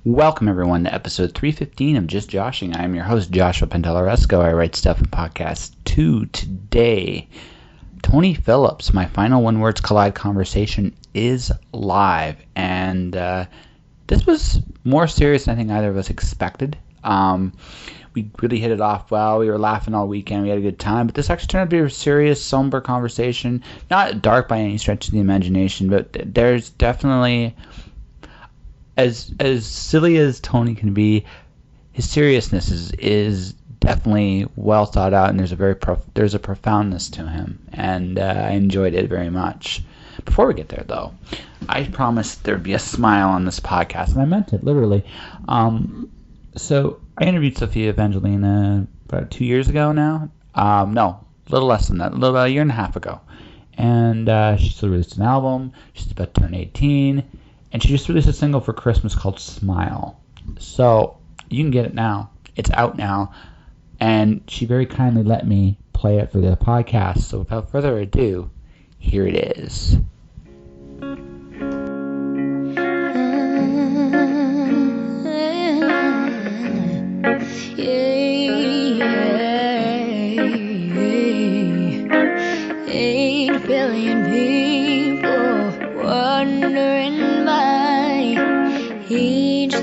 Welcome, everyone, to episode 315 of Just Joshing. I am your host, Joshua Pantellaresco. I write stuff and podcasts too. Today, Tony Phillips, my final When Words Collide conversation, is live. And this was more serious than I think either of us expected. We really hit it off well. We were laughing all weekend. We had a good time. But this actually turned out to be a serious, somber conversation. Not dark by any stretch of the imagination, but there's definitely... As silly as Tony can be, his seriousness is definitely well thought out, and there's a profoundness to him, and I enjoyed it very much. Before we get there, though, I promised there'd be a smile on this podcast, and I meant it literally. So I interviewed Sofia Evangelina about 2 years ago now. No, a little less than that, about a year and a half ago, and she still released an album. She's about to turn 18. And she just released a single for Christmas called Smile. So you can get it now. It's out now. And she very kindly let me play it for the podcast. So without further ado, here it is.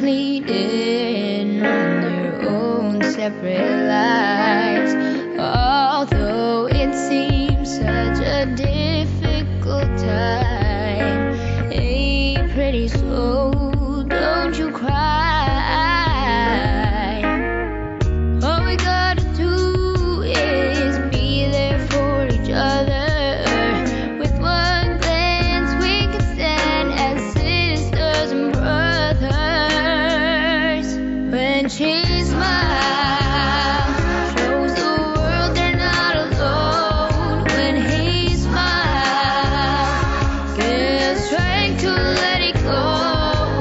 Leading on their own separate lives. Although it seems such a difficult time, hey, pretty soul, don't you cry. All we gotta do is be there for each other. With one glance we can stand as sisters and brothers. When she smiles, shows the world they're not alone. When he smiles, gives strength to let it go.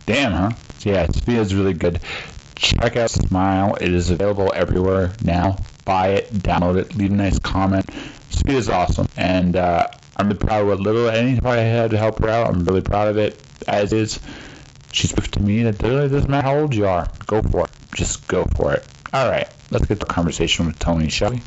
Damn, huh? Yeah, Sophia's really good. Check out Smile. It is available everywhere now. Buy it, download it, leave a nice comment. Sophia's awesome, and I'm really proud of what little anything I had to help her out. I'm really proud of it, as is. She's proved to me that it really doesn't matter how old you are. Go for it. Just go for it. All right, let's get to a conversation with Tony, shall we?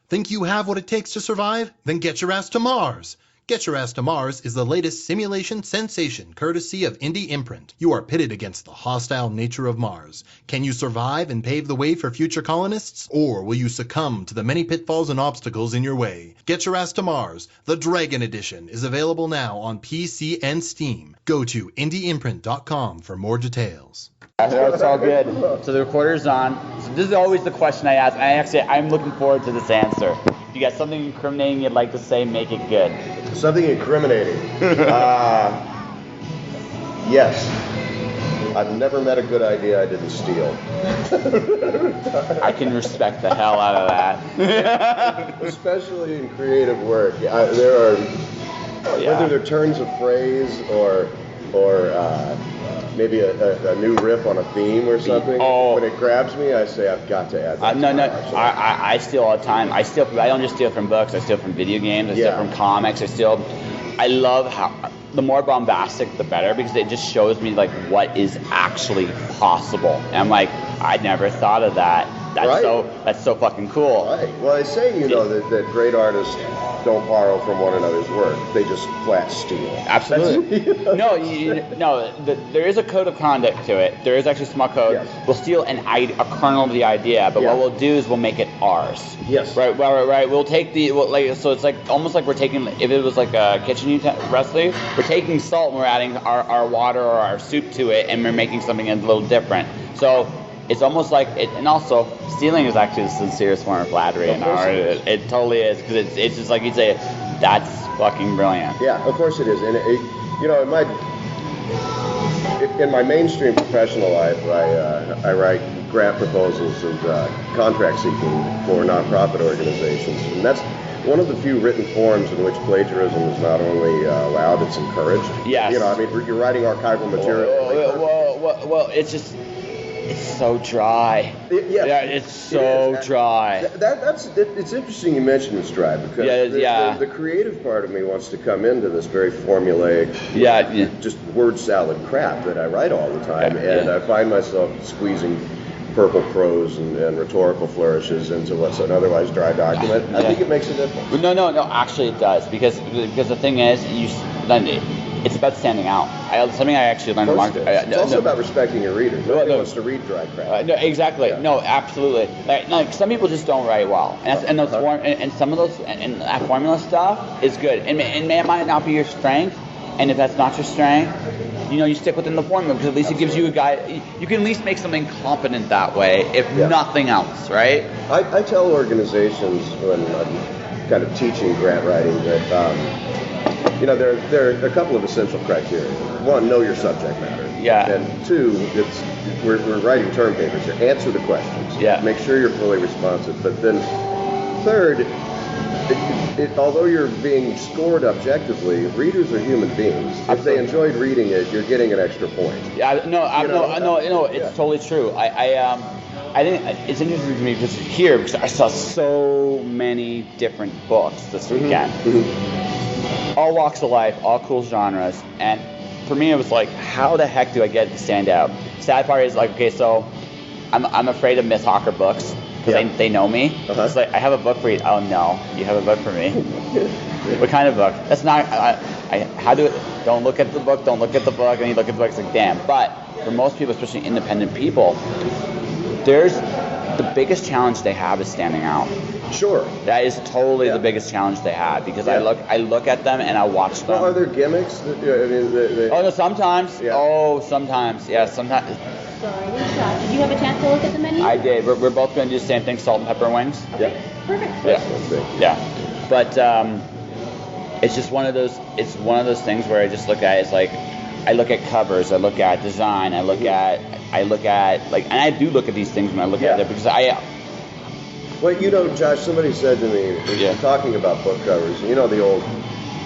Think you have what it takes to survive? Then get your ass to Mars. Get Your Ass to Mars is the latest simulation sensation courtesy of Indie Imprint. You are pitted against the hostile nature of Mars. Can you survive and pave the way for future colonists? Or will you succumb to the many pitfalls and obstacles in your way? Get Your Ass to Mars, the Dragon Edition, is available now on PC and Steam. Go to indieimprint.com for more details. No, it's all good. So the recorder's on. So this is always the question I ask. And I'm looking forward to this answer. If you got something incriminating you'd like to say, make it good. Something incriminating. Yes. I've never met a good idea I didn't steal. I can respect the hell out of that. Especially in creative work. There are, whether they're turns of phrase or maybe a new riff on a theme or something. When it grabs me, I say I've got to add that. No. I steal all the time. I don't just steal from books. I steal from video games. I steal from comics. I love how the more bombastic, the better, because it just shows me like what is actually possible. And I'm like, I never thought of that. That's so fucking cool. Right. Well, I say, that great artists don't borrow from one another's work. They just flat steal. Absolutely. There is a code of conduct to it. There is actually a small code. Yes. We'll steal a kernel of the idea, but what we'll do is we'll make it ours. Yes. Right. We'll take so it's like almost like we're taking, if it was like a kitchen recipe, we're taking salt and we're adding our water or our soup to it, and we're making something a little different. So it's almost like it, and also stealing is actually the sincerest form of flattery in art. It totally is, because it's just like you say, that's fucking brilliant. Yeah, of course it is. And in my mainstream professional life, I write grant proposals and contract seeking for nonprofit organizations, and that's one of the few written forms in which plagiarism is not only allowed, it's encouraged. Yes. You're writing archival material. Well, it's so dry. It's so dry. It's interesting you mentioned it's dry, because the creative part of me wants to come into this very formulaic, just word salad crap that I write all the time, and I find myself squeezing purple prose and rhetorical flourishes into what's an otherwise dry document. I think it makes a difference. No, actually it does, because the thing is, it's about standing out. Something I actually learned. It's also about respecting your readers. Nobody wants to read dry crap. No, exactly. Yeah. No, absolutely. Like some people just don't write well, and some of those and that formula stuff is good. And it might not be your strength, and if that's not your strength, you stick within the formula, because at least it gives you a guide. You can at least make something competent that way, if nothing else, right? I tell organizations when I'm kind of teaching grant writing that. There are a couple of essential criteria. One, know your subject matter. Yeah. And two, we're writing term papers here. Answer the questions. Yeah. Make sure you're fully responsive. But then, third, although you're being scored objectively, readers are human beings. If they enjoyed reading it, you're getting an extra point. Yeah. It's totally true. I think it's interesting to me because I saw so many different books this weekend. Mm-hmm. All walks of life, all cool genres, and for me it was like, how the heck do I get it to stand out? Sad part is like, okay, so I'm afraid of Miss Hawker books because they know me. Uh-huh. It's like, I have a book for you. Oh no, you have a book for me? What kind of book? That's not. Don't look at the book. Don't look at the book. And you look at the book. It's like, damn. But for most people, especially independent people, the biggest challenge they have is standing out. Sure. That is totally the biggest challenge they have, because I look at them and I watch them. Well, are there gimmicks? Oh no, sometimes. Yeah. Oh, sometimes. Yeah, sometimes. Sorry, did you have a chance to look at the menu? I did. We're both going to do the same thing: salt and pepper wings. Okay. Yeah. Perfect. Yeah. But it's just one of those. It's one of those things where I just look at it, it's like, I look at covers, I look at design, I look at like, and I do look at these things when I look at it, because Well, Josh, somebody said to me, talking about book covers, the old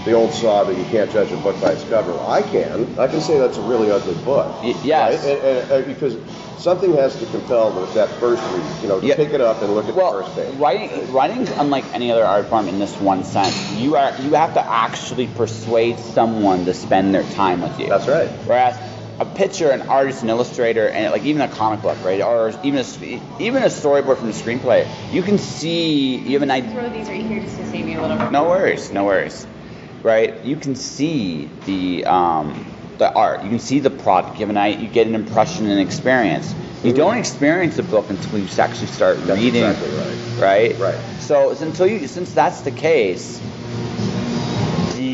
the old saw that you can't judge a book by its cover. Well, I can say that's a really ugly book. Yes. Right? And because something has to compel that first read, to pick it up and look at the first page. Writing's unlike any other art form in this one sense. You have to actually persuade someone to spend their time with you. That's right. Whereas a picture, an artist, an illustrator, and like even a comic book, right, or even a storyboard from a screenplay, you can see, you have an idea. Throw these right here just to save you a little bit. No worries. Right, you can see the art, you can see the product, you get an impression and experience. You don't experience the book until you actually start reading. Exactly right. Right. So since that's the case,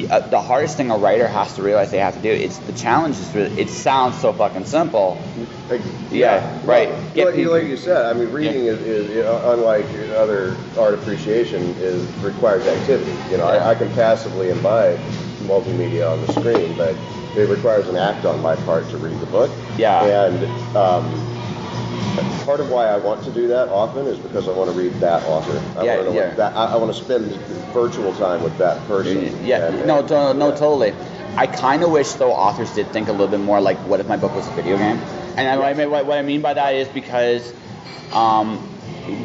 the hardest thing a writer has to realize they have to do, the challenge is really, it sounds so fucking simple. Yeah, right. Like you said, I mean, reading is unlike other art appreciation, requires activity. I can passively imbibe multimedia on the screen, but it requires an act on my part to read the book. Yeah. And part of why I want to do that often is because I want to read that author. I want to spend virtual time with that person. Yeah. Totally. I kind of wish though authors did think a little bit more like, what if my book was a video game? And what I mean by that is because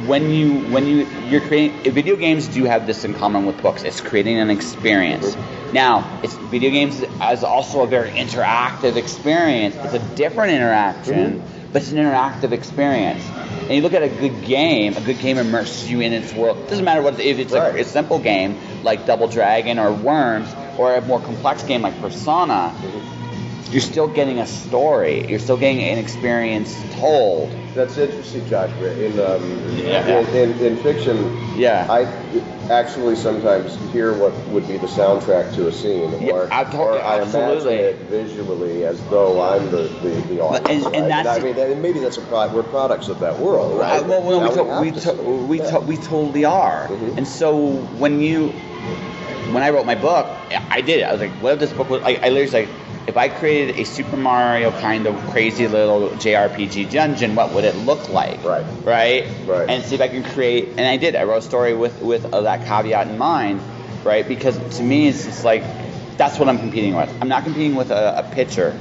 when you're creating, video games do have this in common with books. It's creating an experience. Now, video games is also a very interactive experience. It's a different interaction, but it's an interactive experience. And you look at a good game immerses you in its world. It doesn't matter if it's a simple game like Double Dragon or Worms, or a more complex game like Persona. You're still getting a story. You're still getting an experience told. That's interesting, Josh. In fiction, I actually sometimes hear what would be the soundtrack to a scene, or I imagine it visually as though I'm the audience. And maybe that's we're products of that world, right? We totally are. And so when I wrote my book, I did it. I was like, what if this book was? I literally was like, if I created a Super Mario kind of crazy little JRPG dungeon, what would it look like? Right. And see if I can create, and I did. I wrote a story with that caveat in mind, right? Because to me, it's just like, that's what I'm competing with. I'm not competing with a pitcher,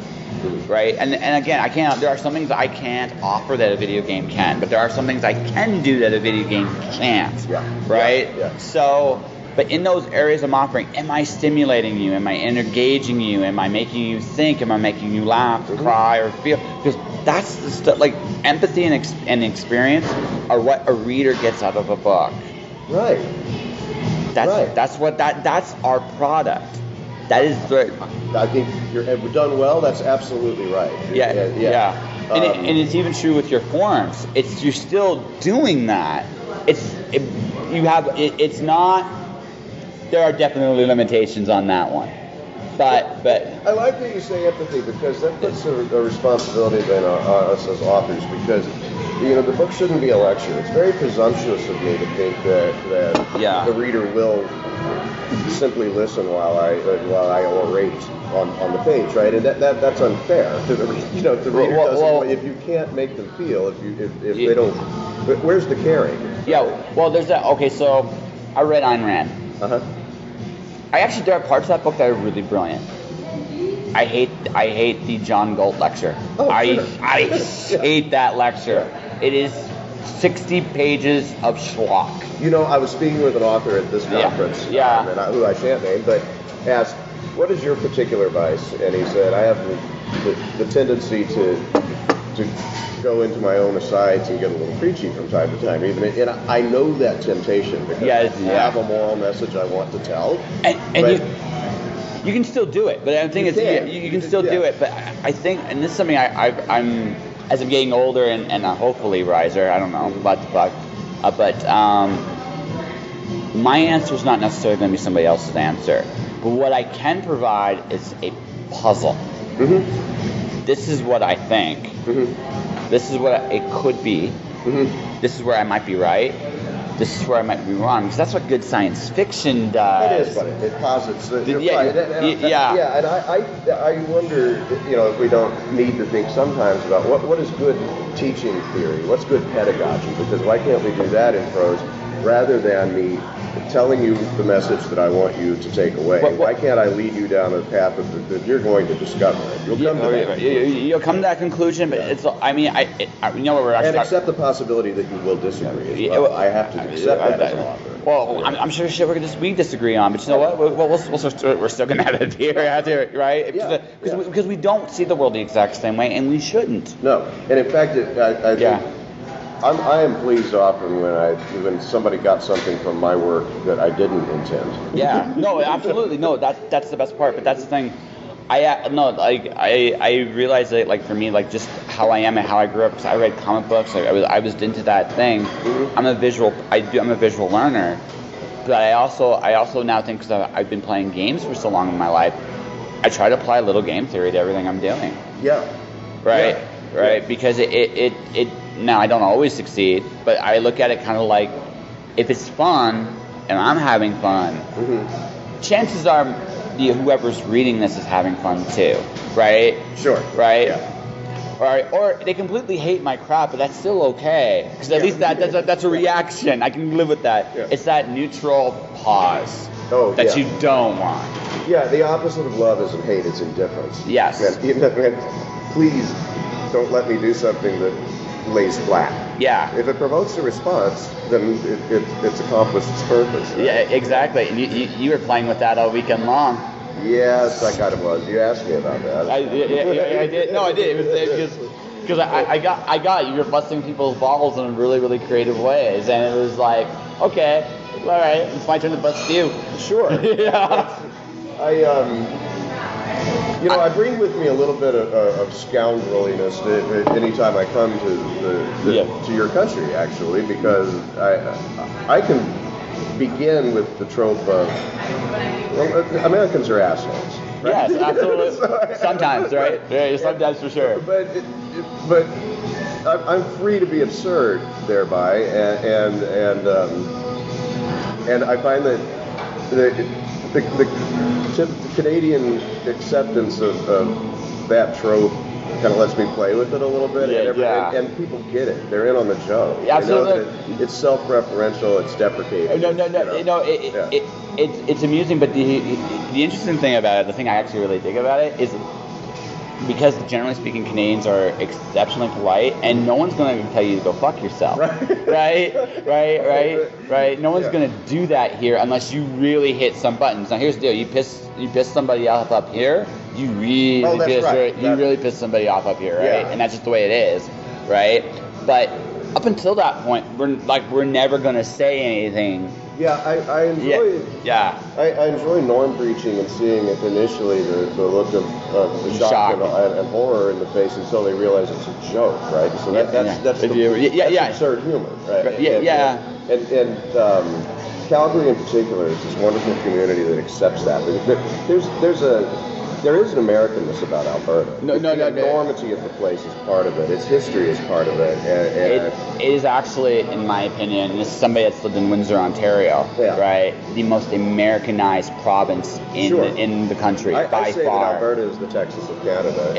right? And again, there are some things I can't offer that a video game can, but there are some things I can do that a video game can't, right? Yeah. So. But in those areas I'm offering, am I stimulating you? Am I engaging you? Am I making you think? Am I making you laugh, or cry, or feel? Because that's the stuff, like empathy and experience are what a reader gets out of a book. Right. That's our product. That is the. I think you're done well. That's absolutely right. Yeah. And it's even true with your forms. You're still doing that. It's not. There are definitely limitations on that one, but I like that you say empathy, because that puts a responsibility then on us as authors, because the book shouldn't be a lecture. It's very presumptuous of me to think that the reader will simply listen while I orate on the page, right? And that's unfair to the reader. If you can't make them feel, if they don't, where's the caring? Yeah. Well, there's that. Okay, so I read Ayn Rand. There are parts of that book that are really brilliant. I hate the John Galt lecture. I hate that lecture. It is 60 pages of schlock. I was speaking with an author at this conference, who I shan't name, but asked, what is your particular vice? And he said, I have the tendency to go into my own asides and get a little preachy from time to time. And I know that temptation, because I have a moral message I want to tell. And you can still do it, but the thing is, you can still do it. But I think, and this is something I'm as I'm getting older and hopefully wiser. I don't know, but my answer is not necessarily going to be somebody else's answer. But what I can provide is a puzzle. This is what I think. This is what it could be. This is where I might be right. This is where I might be wrong. Because that's what good science fiction does. It is, but it posits. And I wonder, if we don't need to think sometimes about what is good teaching theory? What's good pedagogy? Because why can't we do that in prose rather than me telling you the message that I want you to take away. Why can't I lead you down a path that you're going to discover? You'll come to that conclusion, but it's. I mean, you know what we're actually. And accept the possibility that you will disagree. Well. I have to accept that as an author. Well, I'm sure shit we disagree on, but you know what? We're still gonna have it here, right? Because we don't see the world the exact same way, and we shouldn't. No, and in fact, I think. I am pleased often when somebody got something from my work that I didn't intend. Yeah, no, absolutely, no. That's the best part. But that's the thing. I realize that, like, for me, like, just how I am and how I grew up. Cause I read comic books. Like, I was into that thing. Mm-hmm. I'm a visual learner. But I also now think, because I've been playing games for so long in my life, I try to apply a little game theory to everything I'm doing. Yeah. Right. Yeah. Right. Because it now I don't always succeed, but I look at it kind of like, if it's fun and I'm having fun, mm-hmm. chances are whoever's reading this is having fun too, right? Sure. Right? Yeah. Or they completely hate my crap, but that's still okay, because at least that's a reaction. I can live with that. Yeah. It's that neutral pause that you don't want. Yeah, the opposite of love isn't hate, it's indifference. Yes. And please don't let me do something that lays flat. Yeah. If it provokes a response, then it's accomplished its purpose. Right? Yeah, exactly. And you were playing with that all weekend long. Yes, I kind of was. You asked me about that. I did. No, I did. It was because I got you were busting people's balls in really, really creative ways, and it was like, okay, all right, it's my turn to bust you. Sure. Yeah. I bring with me a little bit of scoundreliness anytime I come to your country, actually, because I can begin with the trope of, Americans are assholes. Right? Yes, absolutely. Sometimes, right? Yeah, sometimes for sure. But I'm free to be absurd thereby, and I find that the Canadian acceptance of that trope kind of lets me play with it a little bit, and people get it. They're in on the joke. Yeah, absolutely. It's self-referential. It's deprecating. It's amusing, but the interesting thing about it, the thing I actually really dig about it, is because generally speaking, Canadians are exceptionally polite, and no one's going to tell you to go fuck yourself. Right? No one's going to do that here unless you really hit some buttons. Now, here's the deal: you piss somebody off up here, you really piss somebody off up here, right? Yeah. And that's just the way it is, right? But up until that point, we're never going to say anything. Yeah, I enjoy. Yeah. I enjoy norm preaching and seeing it initially the look of shock and horror in the face until they realize it's a joke, right? So that's absurd humor, right? And Calgary in particular is this wonderful community that accepts that. There is an Americanness about Alberta. The enormity of the place is part of it. Its history is part of it. It is actually, in my opinion, this is somebody that's lived in Windsor, Ontario, right? The most Americanized province in the country by I say far. That Alberta is the Texas of Canada.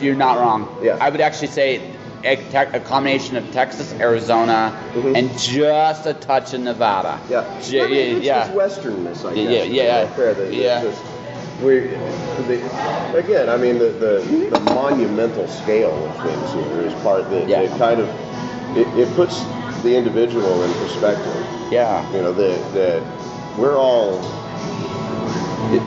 You're not wrong. Yeah. I would actually say a combination of Texas, Arizona, mm-hmm. and just a touch of Nevada. Yeah. It's westernness, I guess. Again, I mean, the monumental scale of things here is part of it. It kind of it puts the individual in perspective. Yeah. That we're all.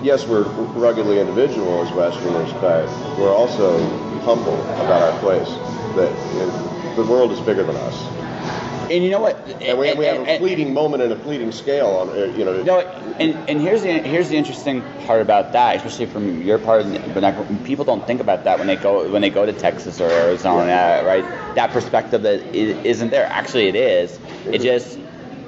Yes, we're ruggedly individual as Westerners, but we're also humble about our place. That the world is bigger than us. And you know what? And we have a fleeting moment and a fleeting scale on And here's the interesting part about that, especially from your part. But people don't think about that when they go to Texas or Arizona, right? That perspective that isn't there. Actually, it is. It just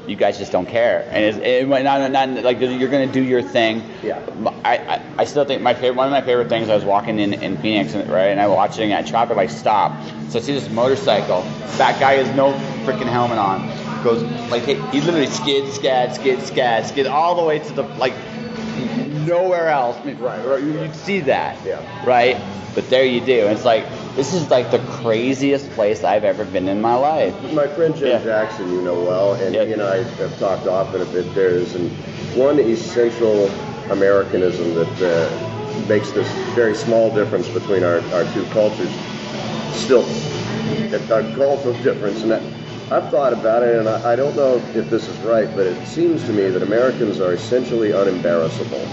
you guys just don't care, and not like you're gonna do your thing. Yeah. I still think one of my favorite things. I was walking in Phoenix, right, and I was watching at traffic light stop. So I see this motorcycle. That guy has no freaking helmet on. Goes like he literally skid all the way to the nowhere else. Right. You'd see that. Yeah. Right. But there you do. And it's like this is like the craziest place I've ever been in my life. My friend Jim Jackson, you know well, and he and I have talked often a bit. There's one essential Americanism that makes this very small difference between our two cultures still a gulf of difference. And I've thought about it, and I don't know if this is right, but it seems to me that Americans are essentially unembarrassable.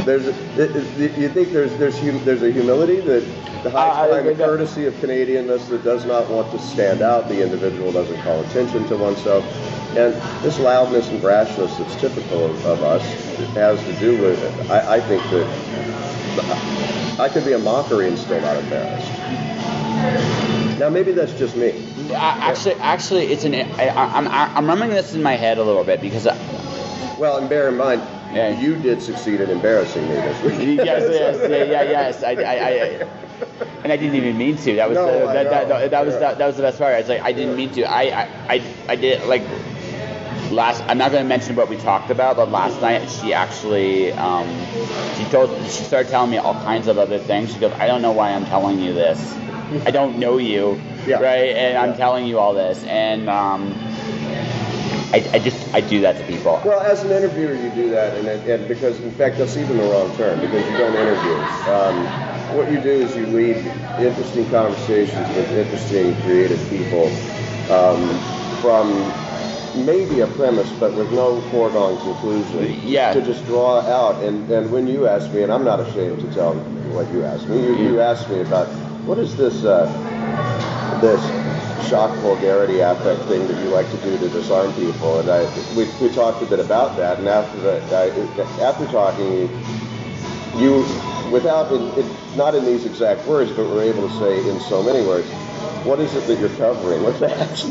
You think there's a humility, that the high crime and courtesy of Canadianness that does not want to stand out, the individual doesn't call attention to oneself, and this loudness and brashness that's typical of us has to do with it. I think that I could be a mockery and still not embarrassed. Now maybe that's just me. Actually, it's I'm remembering this in my head a little bit because. Well, and bear in mind, you did succeed in embarrassing me this week. Yes. And I didn't even mean to. That was that was the best part. I was like, I didn't mean to. I did like I'm not going to mention what we talked about, but last night she actually she started telling me all kinds of other things. She goes, I don't know why I'm telling you this. I don't know you, right? And I'm telling you all this, and I do that to people. Well, as an interviewer, you do that, and because, in fact, that's even the wrong term, because you don't interview. What you do is you lead interesting conversations with interesting, creative people from maybe a premise, but with no foregone conclusion. To just draw out, and when you ask me, and I'm not ashamed to tell what you asked me, you asked me about what is this shock vulgarity affect thing that you like to do to disarm people, and we talked a bit about that, and after talking, you without not in these exact words, but we're able to say in so many words, what is it that you're covering? What's that?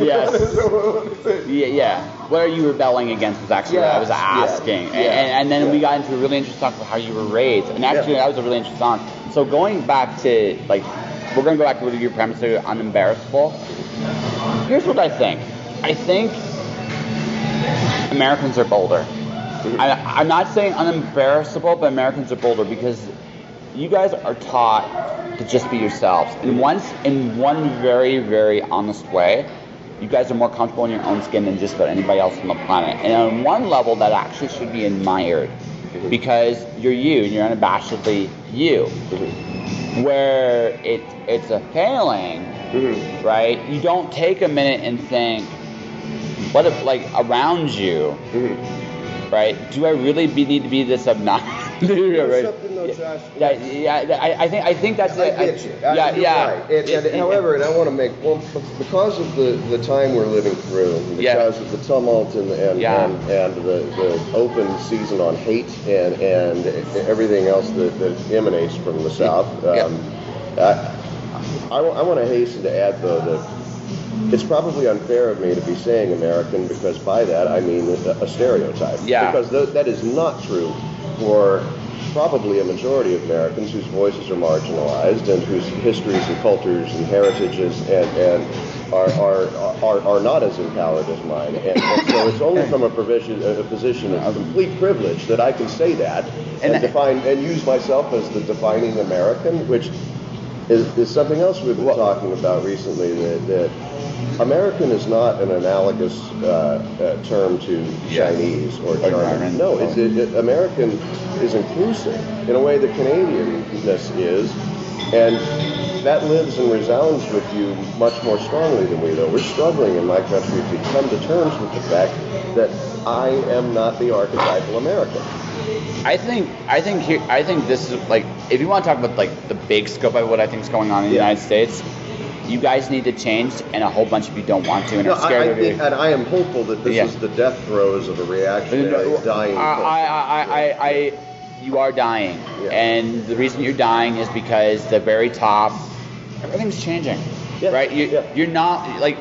Yeah. What are you rebelling against was actually what I was asking. And then we got into a really interesting talk about how you were raised. And actually that was a really interesting talk. So going back to, like, we're going to go back to your premise of unembarrassable. Here's what I think. I think Americans are bolder. I'm not saying unembarrassable, but Americans are bolder because you guys are taught to just be yourselves. And in one very, very honest way, you guys are more comfortable in your own skin than just about anybody else on the planet. And on one level, that actually should be admired because you're you, and you're unabashedly you. Where it's a failing, right? You don't take a minute and think, what if, like, around you, right? Do I really need to be this obnoxious? I think that's it. I get you. Right. However, and I want to make because of the time we're living through, because of the tumult and the open season on hate and everything else that emanates from the South. I want to hasten to add, though, that it's probably unfair of me to be saying American because by that I mean a stereotype. Because that is not true for probably a majority of Americans whose voices are marginalized and whose histories and cultures and heritages and are not as empowered as mine. And so it's only from a position of complete privilege that I can say that and define and use myself as the defining American, which is something else we've been talking about recently, that American is not an analogous term to Chinese or German. No, American is inclusive in a way that Canadianness is, and that lives and resounds with you much more strongly than we do. We're struggling in my country to come to terms with the fact that I am not the archetypal American. I think this is, like, if you want to talk about, like, the big scope of what I think is going on in the United States, you guys need to change, and a whole bunch of you don't want to, and are scared of it. And I am hopeful that this is the death throes of a reactionary dying. You are dying, and the reason you're dying is because the very top, everything's changing, right? You're not, like,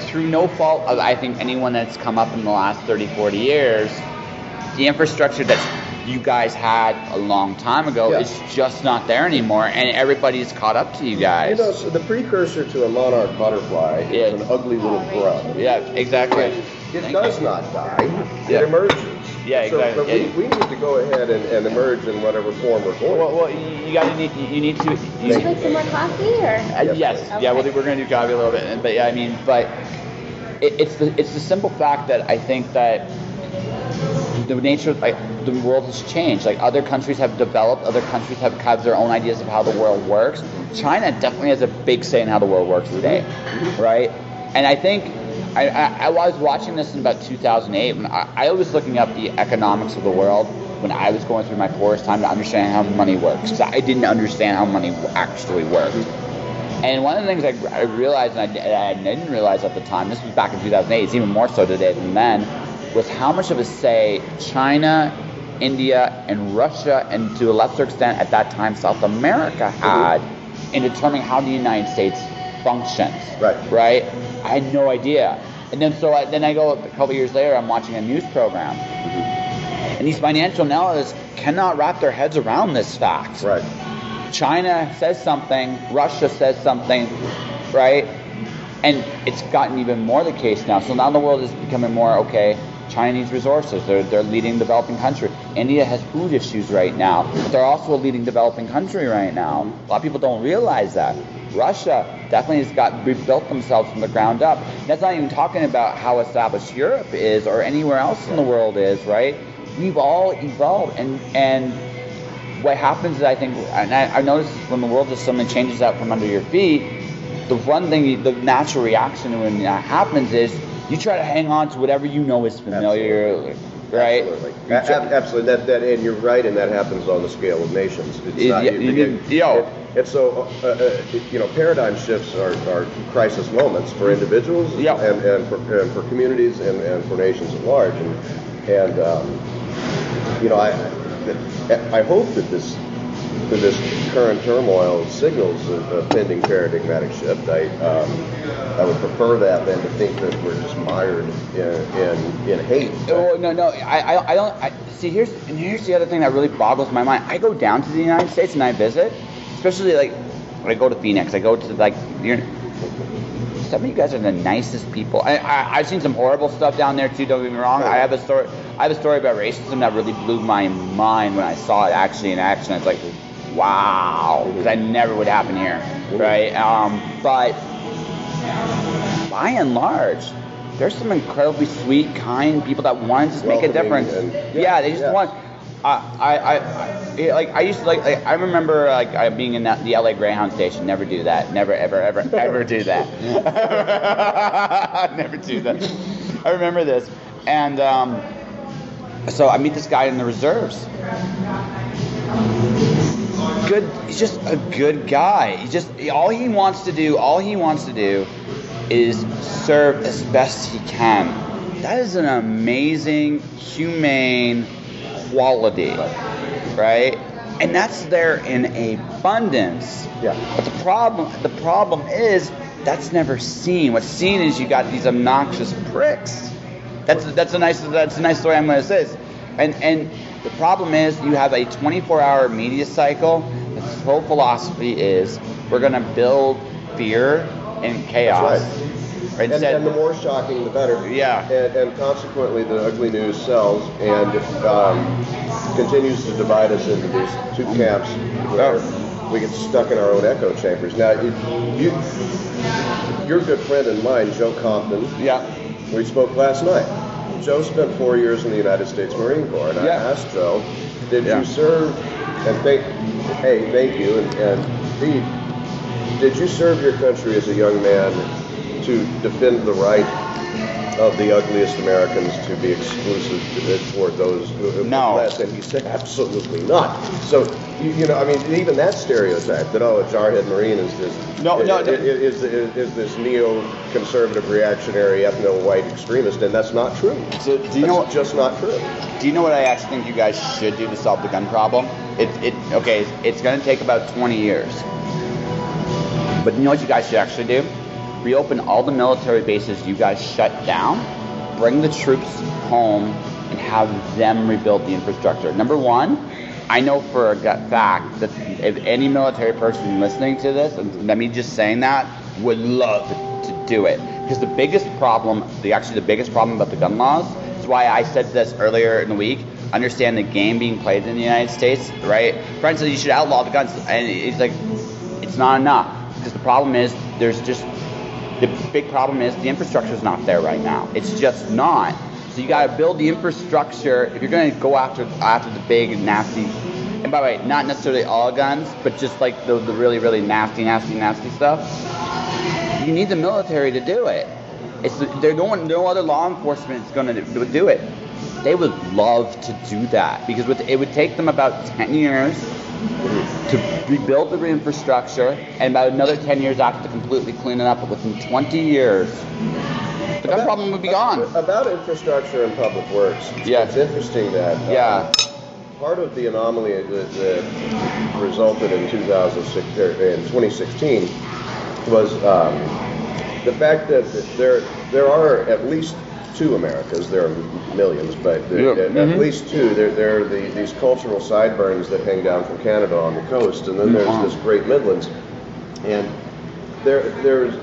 through no fault of, I think, anyone that's come up in the last 30, 40 years, the infrastructure that you guys had a long time ago is just not there anymore, and everybody's caught up to you guys. You know, so the precursor to a monarch butterfly is an ugly little grub. Yeah, exactly. It does not die. It emerges. Yeah, exactly. But we need to go ahead and emerge in whatever form we're going. Well, you need to. Would you like some more coffee, or? Yes. Okay. Yeah, we're going to do coffee a little bit, but yeah, I mean, but it's the simple fact that I think that the nature of the world has changed. Like, other countries have developed, other countries have their own ideas of how the world works. China definitely has a big say in how the world works today, right? And I think I was watching this in about 2008 when I was looking up the economics of the world when I was going through my poorest time to understand how money works, because I didn't understand how money actually worked. And one of the things I realized, and I didn't realize at the time, this was back in 2008, it's even more so today than then, was how much of a say China, India, and Russia, and to a lesser extent at that time South America had in determining how the United States functions. Right? I had no idea. And then then I go a couple years later, I'm watching a news program, and these financial analysts cannot wrap their heads around this fact. Right. China says something, Russia says something, right? And it's gotten even more the case now. So now the world is becoming more, okay, China needs resources. They're leading developing country. India has food issues right now, but they're also a leading developing country right now. A lot of people don't realize that. Russia definitely has rebuilt themselves from the ground up. That's not even talking about how established Europe is or anywhere else in the world is, right? We've all evolved, and what happens is, I think, and I noticed when the world just suddenly changes out from under your feet, the one thing, the natural reaction when that happens is you try to hang on to whatever you know is familiar. Absolutely. Right? Absolutely. That, and you're right, and that happens on the scale of nations. It's so, paradigm shifts are crisis moments for individuals and for communities and for nations at large. And I hope that this current turmoil signals a pending paradigmatic shift. I would prefer that than to think that we're just mired in hate. Oh, no, I don't. See, here's the other thing that really boggles my mind. I go down to the United States and I visit, especially like when I go to Phoenix. I go to some of you guys are the nicest people. I've seen some horrible stuff down there too. Don't get me wrong. I have a story about racism that really blew my mind when I saw it actually in action. It's like, wow, because that never would happen here, right? But by and large, there's some incredibly sweet, kind people that want to just make a difference. They just want. I used to I remember being in the LA Greyhound station. Never do that. Never ever do that. Never do that. I remember this, and so I meet this guy in the reserves. Good. He's just a good guy. All he wants to do is serve as best he can. That is an amazing, humane quality, right? And that's there in abundance. Yeah. But the problem is that's never seen. What's seen is you got these obnoxious pricks. That's a nice story I'm going to say. And the problem is you have a 24-hour media cycle. Its whole philosophy is we're going to build fear and chaos. That's right. And the more shocking, the better. Yeah. And consequently, the ugly news sells and continues to divide us into these two camps where we get stuck in our own echo chambers. Now, your good friend and mine, Joe Compton. Yeah. We spoke last night. Joe spent 4 years in the United States Marine Corps, and I asked Joe, did you serve? And thank you. And B, did you serve your country as a young man to defend the right of the ugliest Americans to be exclusive toward those who no. less? And he said, absolutely not. So, even that stereotype that, a jarhead Marine is this is this neo-conservative reactionary ethno-white extremist, and that's not true. So, just not true. Do you know what I actually think you guys should do to solve the gun problem? It's going to take about 20 years. But you know what you guys should actually do? Reopen all the military bases you guys shut down, bring the troops home, and have them rebuild the infrastructure. Number one, I know for a fact that if any military person listening to this, and me just saying that, would love to do it. Because the biggest problem about the gun laws is why I said this earlier in the week. Understand the game being played in the United States, right? Friends said you should outlaw the guns, and it's like, it's not enough, because the problem is the big problem is the infrastructure is not there right now. It's just not. So you got to build the infrastructure if you're going to go after the big and nasty. And by the way, not necessarily all guns, but just like the really, really nasty stuff. You need the military to do it. No other law enforcement is going to do it. They would love to do that, because it would take them about 10 years to rebuild the infrastructure, and about another 10 years after to completely clean it up. But within 20 years, the gun problem would be gone. About infrastructure and public works, it's interesting that part of the anomaly that resulted in 2016 was the fact that there are at least two Americas. There are millions, but at least two. There are these cultural sideburns that hang down from Canada on the coast, and then there's this Great Midlands, and there's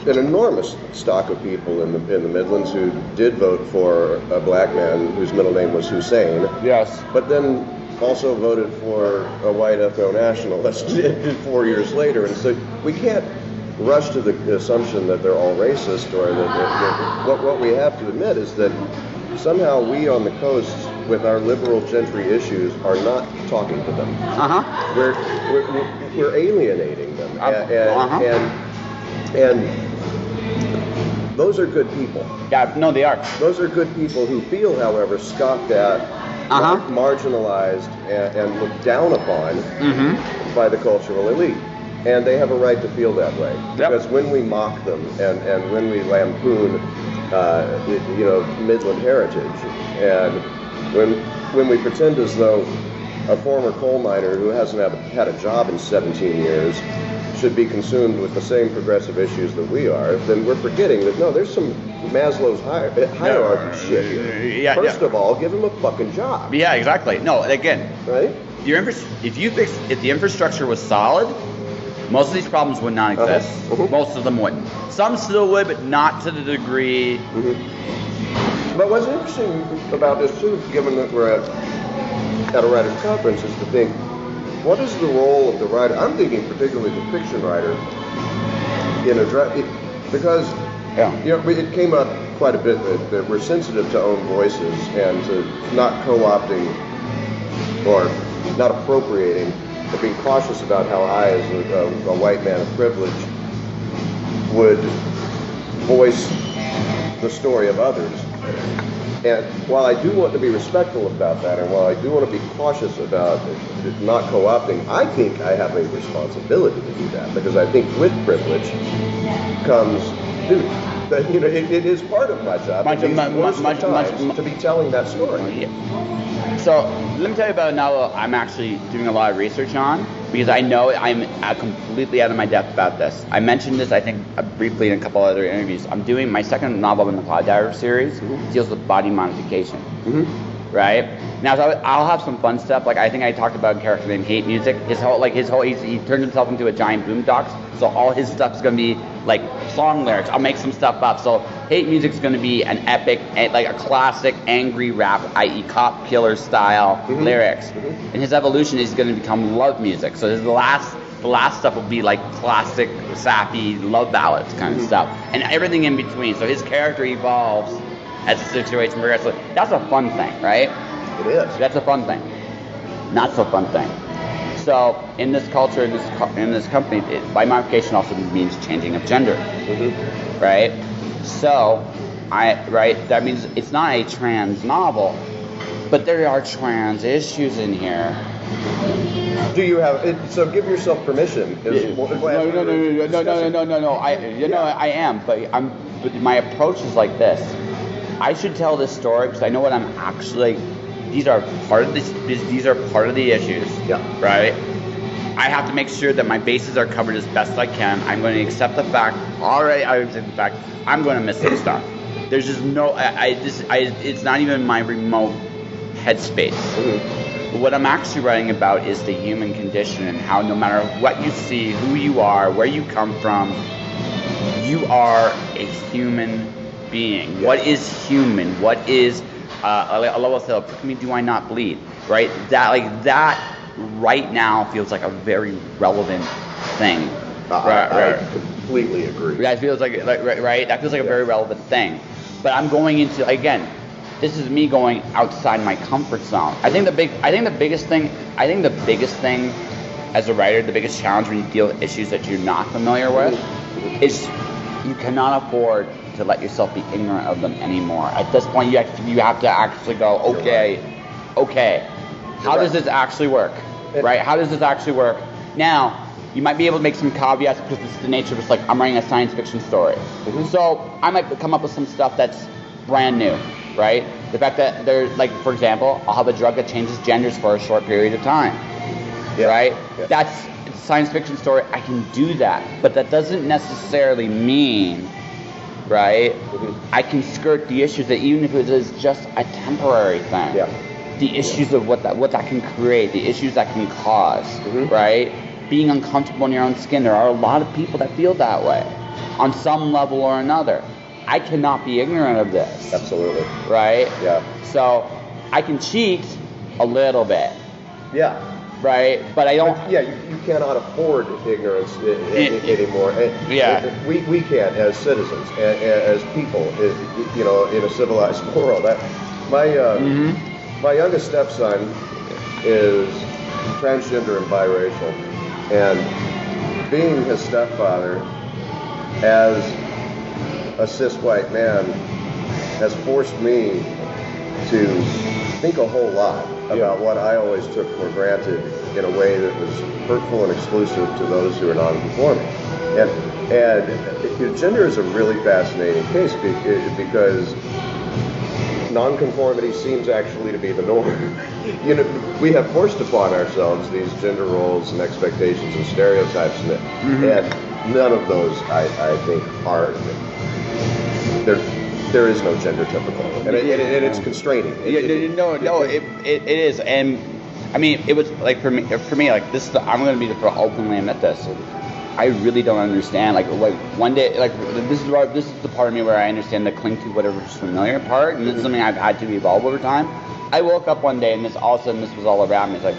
an enormous stock of people in the Midlands who did vote for a black man whose middle name was Hussein. Yes. But then also voted for a white ethno-nationalist 4 years later, and so we can't rush to the assumption that they're all racist, or that what we have to admit is that somehow we on the coast, with our liberal gentry issues, are not talking to them. We're alienating them, and those are good people. Yeah, no, they are. Those are good people who feel, however, scoffed at, marginalized, and looked down upon by the cultural elite. And they have a right to feel that way. Because when we mock them and when we lampoon, Midland heritage, and when we pretend as though a former coal miner who hasn't had a job in 17 years should be consumed with the same progressive issues that we are, then we're forgetting that, no, there's some Maslow's hierarchy shit here. First of all, give him a fucking job. Yeah, exactly. No, again, right? If the infrastructure was solid, most of these problems would not exist. Most of them wouldn't. Some still would, but not to the degree. But what's interesting about this too, given that we're at a writers' conference, is to think, what is the role of the writer? I'm thinking particularly the fiction writer because it came up quite a bit that we're sensitive to own voices and to not co-opting or not appropriating, but being cautious about how I, as a white man of privilege, would voice the story of others. And while I do want to be respectful about that, and while I do want to be cautious about not co-opting, I think I have a responsibility to do that, because I think with privilege comes duty. It is part of my job to be telling that story. So let me tell you about a novel I'm actually doing a lot of research on, because I know I'm completely out of my depth about this. I mentioned this, I think, briefly in a couple other interviews. I'm doing my second novel in the Cloud Diver series. Deals with body modification. Right? Now, so I'll have some fun stuff. Like, I think I talked about a character named Hate Music. He turned himself into a giant boombox. So all his stuff's going to be like song lyrics. I'll make some stuff up. So Hate Music's going to be an epic, like a classic angry rap, i.e. cop killer style lyrics. And his evolution is going to become love music. So the last stuff will be like classic, sappy love ballads kind of stuff. And everything in between. So his character evolves as the situation progresses. That's a fun thing, right? It is. That's a fun thing. Not so fun thing. So in this culture, in this company, body modification also means changing of gender, right? So, that means it's not a trans novel, but there are trans issues in here. Do you have it? So give yourself permission. No. I am, but my approach is like this. I should tell this story because I know what I'm actually. These are part of these are part of the issues. Yeah. Right. I have to make sure that my bases are covered as best I can. I'm going to accept the fact. Already, I accept the fact. I'm going to miss some stuff. There's just no. It's not even my remote headspace. What I'm actually writing about is the human condition and how no matter what you see, who you are, where you come from, you are a human being? Yeah. What is human? What is a level of self? Do I not bleed? Right? That right now feels like a very relevant thing. I completely agree. That feels like right. That feels like a very relevant thing. But I'm going into, again, this is me going outside my comfort zone. I think the biggest thing as a writer, the biggest challenge when you deal with issues that you're not familiar with is you cannot afford to let yourself be ignorant of them anymore. At this point, you have to actually go, okay, how does this actually work? Right? How does this actually work? Now, you might be able to make some caveats because this is the nature of it's like I'm writing a science fiction story. Mm-hmm. So I might come up with some stuff that's brand new, right? The fact that there's, like, for example, I'll have a drug that changes genders for a short period of time, right? Yeah. That's a science fiction story. I can do that, but that doesn't necessarily mean, right? Mm-hmm. I can skirt the issues that even if it is just a temporary thing, the issues of what that can create, the issues that can cause, right? Being uncomfortable in your own skin. There are a lot of people that feel that way on some level or another. I cannot be ignorant of this. Absolutely. Right? Yeah. So I can cheat a little bit. Yeah. Right? But I don't... you cannot afford ignorance anymore. We can't as citizens, as people, in a civilized world. My youngest stepson is transgender and biracial. And being his stepfather as a cis white man has forced me to think a whole lot about what I always took for granted in a way that was hurtful and exclusive to those who are non-conforming. And gender is a really fascinating case because non-conformity seems actually to be the norm. We have forced upon ourselves these gender roles and expectations and stereotypes, and none of those, I think, are. There is no gender typical, and it's constraining. It is, and I mean, it was like for me, like this. I'm going to be openly admit this. I really don't understand. Like one day, like this is the part of me where I understand the cling to whatever's familiar part, and this is something I've had to evolve over time. I woke up one day and all of a sudden this was all around me. It's like,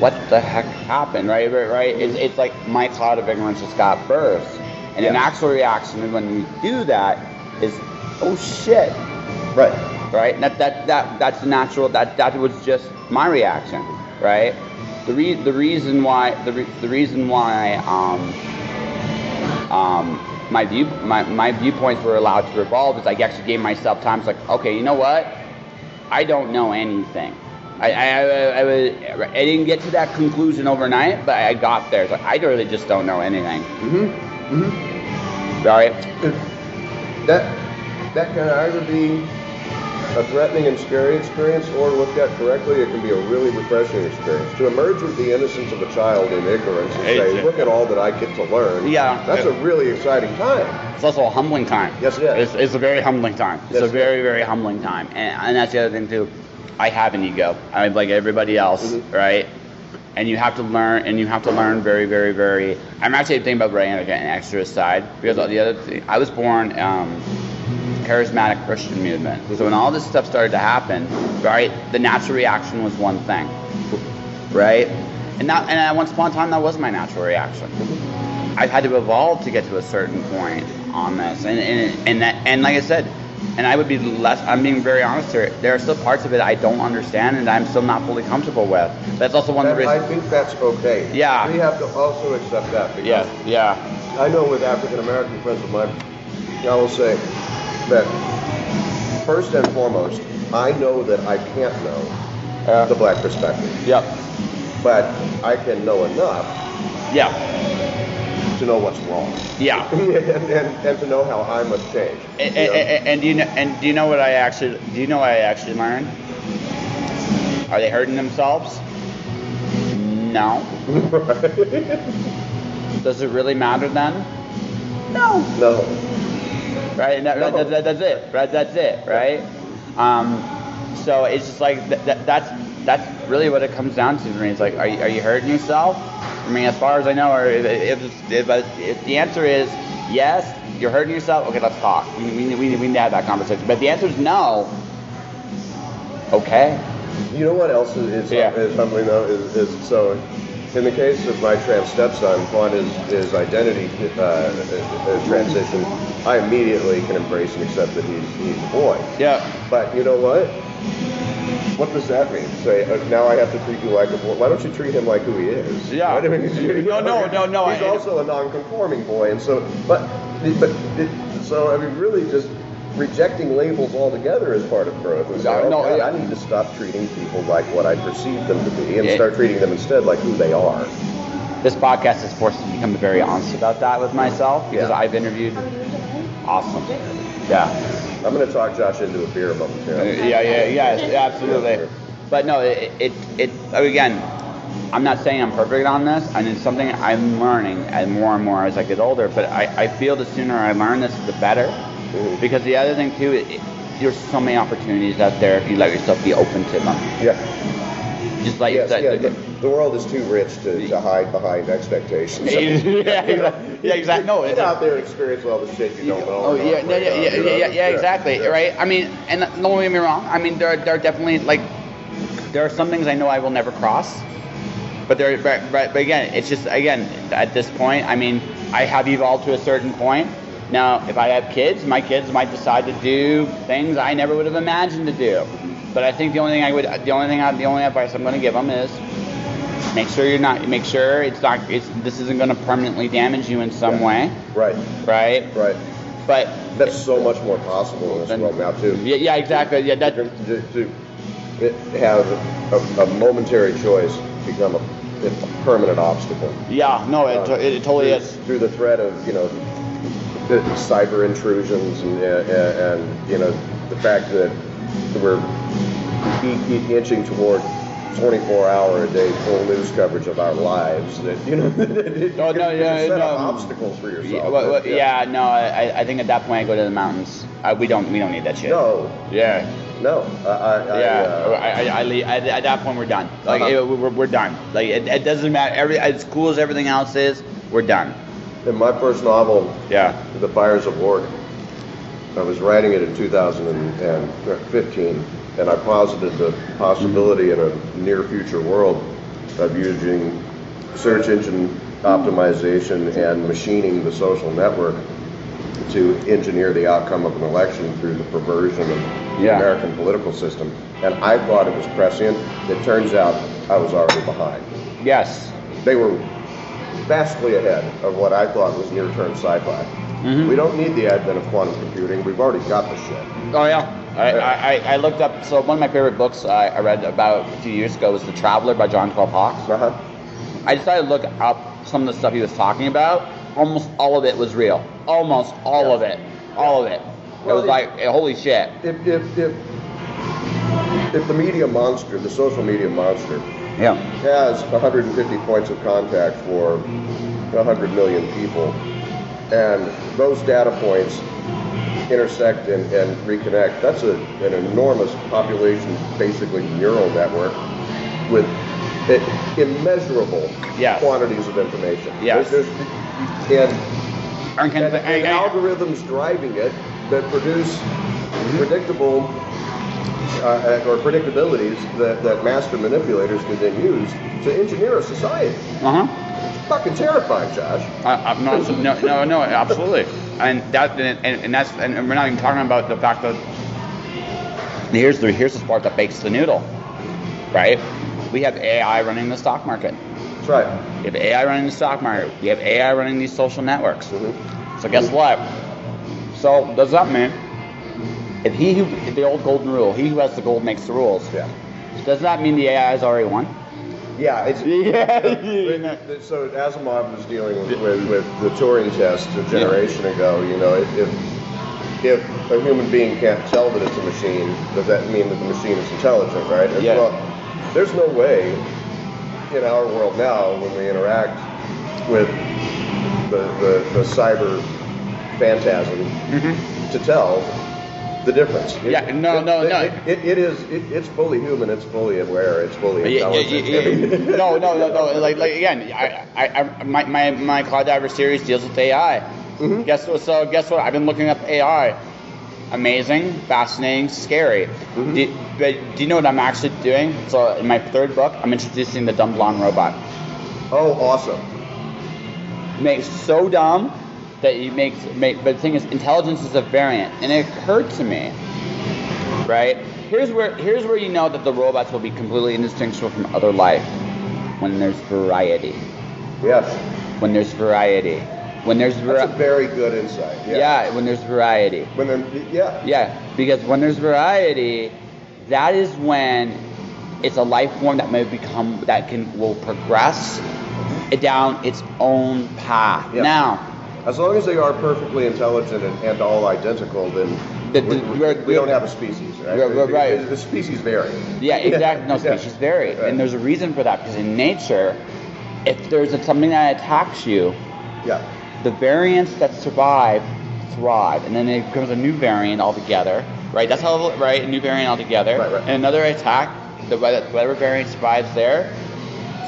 what the heck happened? Right? It's like my cloud of ignorance just got burst, and an actual reaction when we do that is, oh shit. Right. And that's the natural. That was just my reaction. Right. The reason why my viewpoints were allowed to revolve is I actually gave myself time. It's like, okay, you know what? I don't know anything. I didn't get to that conclusion overnight, but I got there. It's like I really just don't know anything. Right? That can either be a threatening and scary experience, or looked at correctly, it can be a really refreshing experience. To emerge with the innocence of a child in ignorance and say, look at all that I get to learn, that's a really exciting time. It's also a humbling time. Yes, it is. It's a very humbling time. It's a very, very humbling time. And that's the other thing, too. I have an ego. I'm like everybody else, right? And you have to learn, very, very, very... I'm actually thinking about writing like an extra aside, because the other thing, I was born... charismatic Christian movement. So when all this stuff started to happen, right, the natural reaction was one thing, right? And once upon a time, that was my natural reaction. I've had to evolve to get to a certain point on this, and like I said, and I would be I'm being very honest here. There are still parts of it I don't understand, and I'm still not fully comfortable with. That's also one of the reasons. I think that's okay. Yeah. We have to also accept that. Because I know with African American friends of mine, I will say that first and foremost, I know that I can't know the black perspective. Yep. But I can know enough. Yeah. To know what's wrong. Yeah. and to know how I must change. And do you know what I actually learned? Are they hurting themselves? No. Does it really matter then? No. Right, and that's it. Right, that's it. Right. So it's just like that's really what it comes down to for me. It's like, are you hurting yourself? I mean, as far as I know, or if the answer is yes, you're hurting yourself. Okay, let's talk. We need to have that conversation. But if the answer is no, okay. You know what else is humbling though is so. In the case of my trans stepson, upon his identity transition, I immediately can embrace and accept that he's a boy. Yeah. But you know what? What does that mean? Say, now I have to treat you like a boy. Why don't you treat him like who he is? Yeah. Right? I mean, No. He's also a non-conforming boy, and so, so I mean, really, just rejecting labels altogether is part of growth. And so, I need to stop treating people like what I perceive them to be, and start treating them instead like who they are. This podcast has forced me to become very honest about that with myself because I've interviewed. Awesome. Yeah. I'm going to talk Josh into a beer momentarily. Yeah, absolutely. But no, it again, I'm not saying I'm perfect on this, and it's something I'm learning and more as I get older, but I feel the sooner I learn this, the better. Mm-hmm. Because the other thing too, there's so many opportunities out there if you let yourself be open to them. Yeah. Just like the world is too rich to hide behind expectations. Exactly. No, get out there and experience all the shit you don't know. Exactly. Yeah. Right. I mean, and don't get me wrong. I mean, there are definitely there are some things I know I will never cross. But again, it's just at this point. I mean, I have evolved to a certain point. Now, if I have kids, my kids might decide to do things I never would have imagined to do. But I think the only advice I'm going to give them is make sure this isn't going to permanently damage you in some way. Right. But that's so much more possible in this world now too. Yeah, exactly. Yeah, that to have a momentary choice become a permanent obstacle. Yeah, no, it totally is. Through the threat of the cyber intrusions and the fact that we're inching toward 24-hour-a-day full news coverage of our lives. That set up obstacles for yourself. I think at that point I go to the mountains. We don't need that shit. No. Yeah. No. I leave. At that point we're done. We're done. It doesn't matter. As cool as everything else is, we're done. In my first novel, The Fires of Org, I was writing it in 2015, and I posited the possibility in a near future world of using search engine optimization and machining the social network to engineer the outcome of an election through the perversion of the American political system. And I thought it was prescient. It turns out I was already behind. Yes. They were vastly ahead of what I thought was near-term sci-fi. Mm-hmm. We don't need the advent of quantum computing. We've already got the shit. Oh, yeah. I looked up, so one of my favorite books I read about a few years ago was The Traveler by John 12 Hawks. Uh-huh. I decided to look up some of the stuff he was talking about. Almost all of it was real. Almost all of it. All of it. Well, it was like, holy shit. If the media monster, the social media monster, has 150 points of contact for 100 million people, and those data points intersect and reconnect, that's an enormous population, basically neural network, with immeasurable quantities of information. Yes. And algorithms driving it that produce predictable or predictabilities that master manipulators can then use to engineer a society. It's fucking terrifying, Josh. No, absolutely. And we're not even talking about the fact that here's the part that bakes the noodle, right? We have AI running the stock market. That's right. We have AI running the stock market. We have AI running these social networks. Mm-hmm. So guess what? So does that mean if the old golden rule, he who has the gold makes the rules? Yeah. Does that mean the AI has already won? Yeah. So Asimov was dealing with the Turing test a generation ago. If a human being can't tell that it's a machine, does that mean that the machine is intelligent, right? Well, there's no way in our world now when we interact with the cyber phantasm to tell the difference. It's fully human. It's fully aware. It's fully intelligent. No. Like again, my Cloud Diver series deals with AI. Mm-hmm. Guess what? I've been looking up AI. Amazing, fascinating, scary. Mm-hmm. Do you know what I'm actually doing? So in my third book, I'm introducing the dumb blonde robot. Oh, awesome. Makes so dumb that he makes. But the thing is, intelligence is a variant, and it occurred to me, right? Here's where you know that the robots will be completely indistinguishable from other life. When there's variety. Yes. When there's variety. That's a very good insight. Yeah, when there's variety. Yeah, because when there's variety, that is when it's a life form that will progress down its own path. Yeah. Now, as long as they are perfectly intelligent and all identical, then we don't have a species, right? Right. The species vary. Yeah, exactly. No, species vary, Right. And there's a reason for that, because in nature, if there's something that attacks you, the variants that survive thrive, and then it becomes a new variant altogether, right? That's how, right? A new variant altogether, right. And another attack, whatever variant survives there,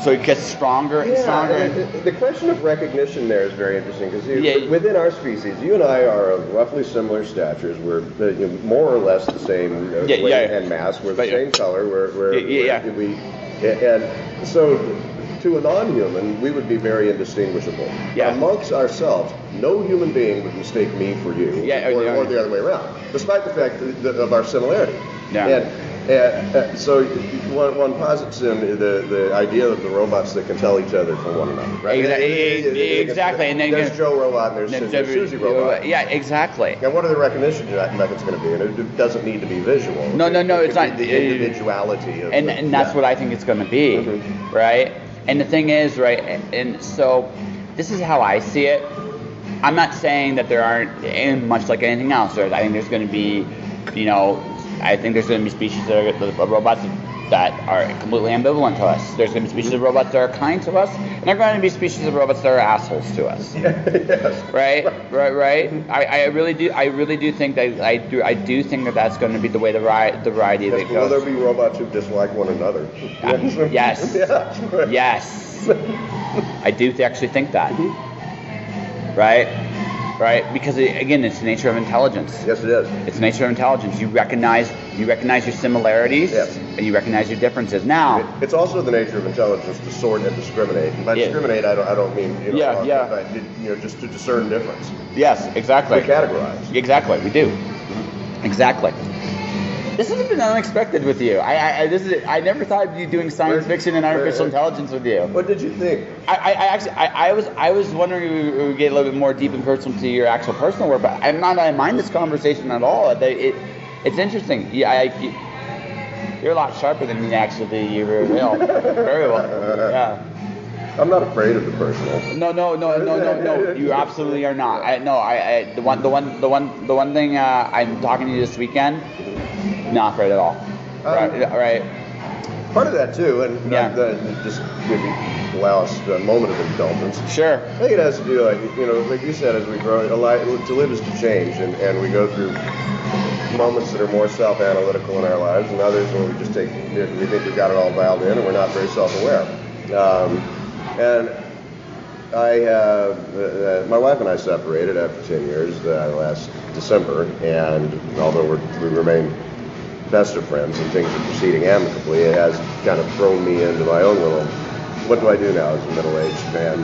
so it gets stronger and stronger. And the question of recognition there is very interesting, because within our species, you and I are of roughly similar statures. We're more or less the same weight and mass. We're the same color. And so, to a non-human, we would be very indistinguishable. Yeah. Amongst ourselves, no human being would mistake me for you, or the other way around, despite the fact of our similarity. Yeah. And so one posits in the idea of the robots that can tell each other from one another, right? Exactly. And then there's Joe Robot and there's Susie Robot. Yeah, exactly. And what are the recognition methods going to be? And it doesn't need to be visual. No, it's not. The individuality of and that's what I think it's going to be, right? And the thing is, right, and so this is how I see it. I'm not saying that there aren't, much like anything else, I think there's going to be, I think there's going to be species of robots that are completely ambivalent to us. There's going to be species of robots that are kind to us, and there are going to be species of robots that are assholes to us. Yes. Right. I really do think that I do think that that's going to be the way the variety that goes. Will there be robots who dislike one another? Yes. Yeah. Yes. I do actually think that. Right? Because again, it's the nature of intelligence. Yes, it is. It's the nature of intelligence. You recognize your similariures, and you recognize your differences. Now, it's also the nature of intelligence to sort and discriminate. And by discriminate, I don't mean just to discern difference. Yes, exactly. To categorize. Exactly, we do. Exactly. This has been unexpected with you. I never thought of you doing science fiction and artificial intelligence with you. What did you think? I was wondering if we would get a little bit more deep and personal to your actual personal work, but I'm not. I mind this conversation at all. It's interesting. You're a lot sharper than me actually. You very well. Very well. Yeah. I'm not afraid of the personal. No. You absolutely are not. The one thing I'm talking to you this weekend. Not afraid at all. Right. Part of that too, and just maybe allow us a moment of indulgence. Sure. I think it has to do, like you said, as we grow, to live is to change, and we go through moments that are more self-analytical in our lives, and others where we just we think we've got it all dialed in, and we're not very self-aware. And I have my wife and I separated after 10 years last December, and although we remain best of friends and things are proceeding amicably, it has kind of thrown me into my own little, what do I do now as a middle-aged man?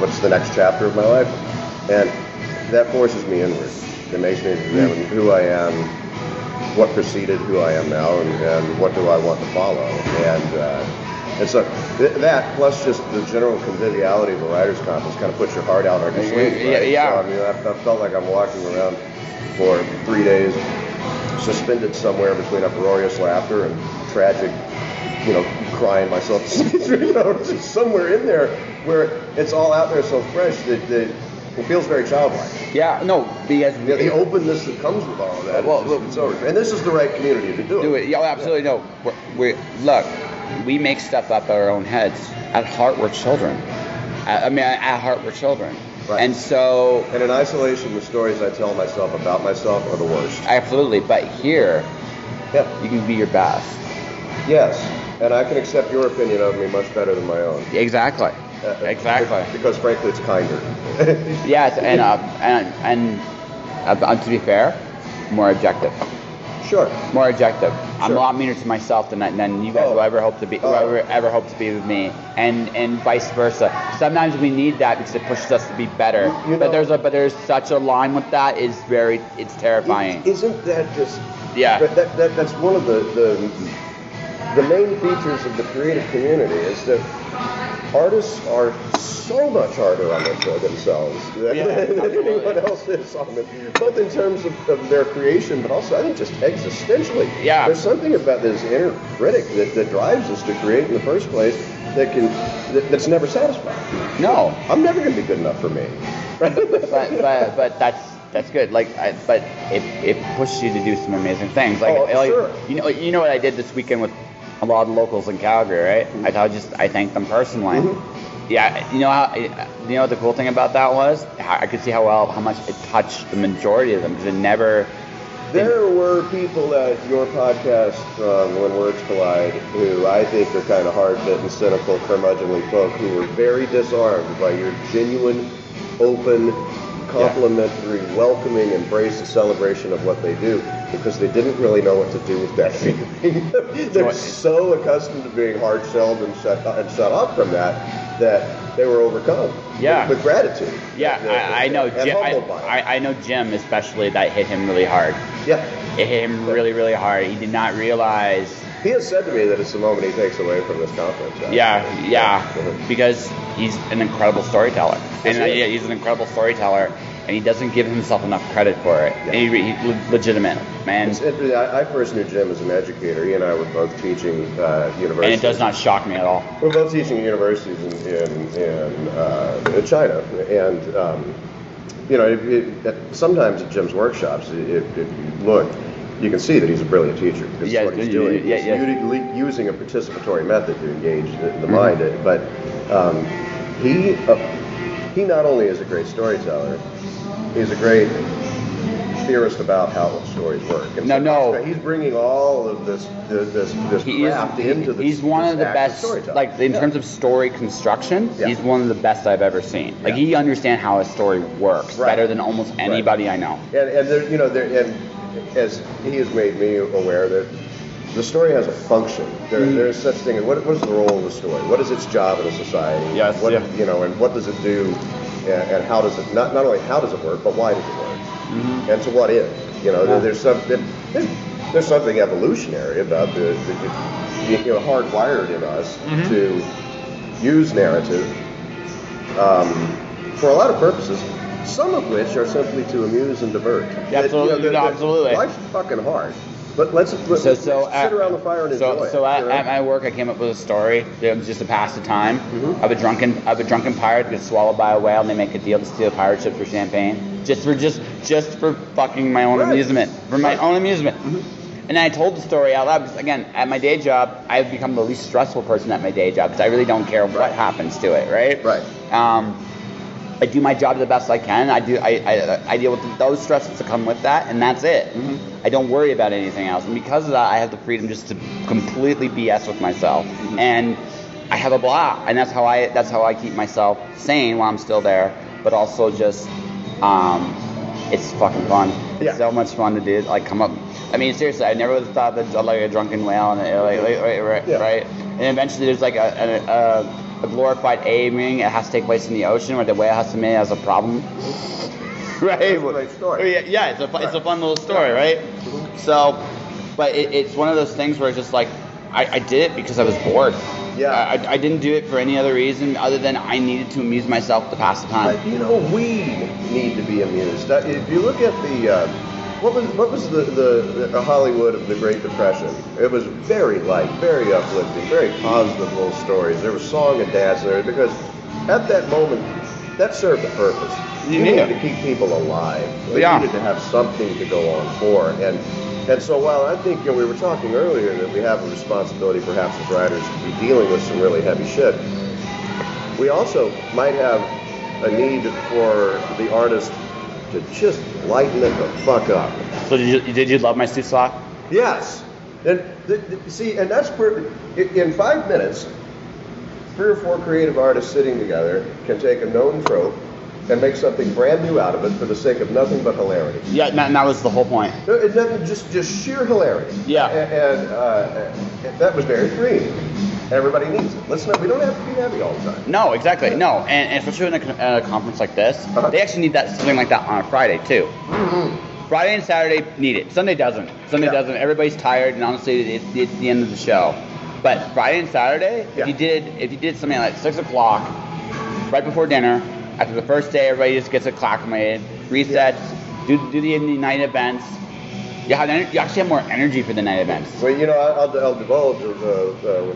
What's the next chapter of my life? And that forces me inward. It makes me examine who I am, what preceded who I am now, and what do I want to follow. And so that, plus just the general conviviality of a writer's conference, kind of puts your heart out on your sleeve. Right? Yeah. So, I felt like I'm walking around for 3 days, suspended somewhere between uproarious laughter and tragic, crying myself to sleep. Just somewhere in there where it's all out there so fresh that it feels very childlike. Yeah, no, because the openness that comes with all of that. And this is the right community to do it. Yeah, absolutely. No, look, we make stuff up our own heads. At heart, we're children. At heart, we're children. Right. And so... And in isolation, the stories I tell myself about myself are the worst. Absolutely. But here, you can be your best. Yes. And I can accept your opinion of me much better than my own. Exactly. Exactly. Because frankly, it's kinder. Yes, and to be fair, more objective. Sure. More objective. Sure. I'm a lot meaner to myself than you guys will ever hope to be. Ever hope to be with me, and vice versa. Sometimes we need that because it pushes us to be better. But there's such a line with that. It's terrifying. Isn't that just? Yeah. That's one of the main features of the creative community is that artists are so much harder on themselves than anyone else is on them, both in terms of their creation, but also I think just existentially. Yeah. There's something about this inner critic that drives us to create in the first place that's never satisfied. No. I'm never going to be good enough for me. but that's good. But it pushes you to do some amazing things. Sure. You know what I did this weekend with a lot of the locals in Calgary, right? Mm-hmm. I thanked them personally. Mm-hmm. Yeah, you know what the cool thing about that was? I could see how much it touched the majority of them because it never. There were people at your podcast, When Words Collide, who I think are kind of hard-bitten, cynical, curmudgeonly folk who were very disarmed by your genuine, open, complimentary, welcoming embrace and celebration of what they do because they didn't really know what to do with that feeling. They're so accustomed to being hard-shelled and shut off from that they were overcome with gratitude. Yeah, I know Jim. I know Jim especially. That hit him really hard. Yeah, it hit him really, really hard. He did not realize. He has said to me that it's the moment he takes away from this conference. Because he's an incredible storyteller, he's an incredible storyteller, and he doesn't give himself enough credit for it. Yeah. And he's legitimate, man. I first knew Jim as an educator. He and I were both teaching universities. And it does not shock me at all. We're both teaching universities in China, and sometimes at Jim's workshops, if you look, you can see that he's a brilliant teacher. Because that's what he's doing. He's using a participatory method to engage the mind. But he not only is a great storyteller, he's a great theorist about how stories work. And he's bringing all of this craft into the. He's one of the best, in terms of story construction. Yeah. He's one of the best I've ever seen. He understands how a story works better than almost anybody I know. And as he has made me aware that the story has a function. There's such thing as what is the role of the story? What is its job in a society? Yes. And what does it do? And how does it not only how does it work, but why does it work? Mm-hmm. And to what end? There's something evolutionary about the hardwired in us to use narrative for a lot of purposes. Some of which are simply to amuse and divert. Absolutely. Life's fucking hard. But let's sit around the fire and enjoy it. So at my work, I came up with a story that was just to pass the time of a drunken pirate gets swallowed by a whale, and they make a deal to steal pirate ship for champagne, just for fucking my own amusement, my own amusement. Mm-hmm. And I told the story out loud because, again, at my day job, I've become the least stressful person at my day job because I really don't care what happens to it, right? Right. I do my job the best I can. I deal with those stresses that come with that, and that's it. Mm-hmm. I don't worry about anything else. And because of that, I have the freedom just to completely BS with myself, and I have a blah. And that's how I keep myself sane while I'm still there. But also just, it's fucking fun. Yeah. It's so much fun to do. Come up. I mean, seriously, I never would have thought that a drunken whale and right. And eventually, there's a glorified aiming. It has to take place in the ocean where the whale has to make as a problem. Right. That's a great story. Yeah, it's a fun little story, right? Mm-hmm. So, but it's one of those things where it's just I did it because I was bored. Yeah. I didn't do it for any other reason other than I needed to amuse myself to pass the time. We need to be amused. If you look at the what was the Hollywood of the Great Depression? It was very light, very uplifting, very positive little stories. There was song and dance there because at that moment that served a purpose. You needed to keep people alive. You needed to have something to go on for. And so while I think we were talking earlier that we have a responsibility perhaps as writers to be dealing with some really heavy shit, we also might have a need for the artist to just lighten it the fuck up. So did you love my suit sock? Yes. And see, and that's where in 5 minutes 3 or 4 creative artists sitting together can take a known trope and make something brand new out of it for the sake of nothing but hilarity. Yeah, and that was the whole point. No, it doesn't, just sheer hilarity. Yeah. And that was very freeing. Everybody needs it. We don't have to be happy all the time. No, exactly. No, and especially in a conference like this, they actually need something like that on a Friday too. Mm-hmm. Friday and Saturday need it. Sunday doesn't. Doesn't. Everybody's tired, and honestly, it's the end of the show. But Friday and Saturday, if you did something like 6 o'clock, right before dinner, after the first day, everybody just gets acclimated, resets, do the night events. You actually have more energy for the night events. Well, I'll divulge a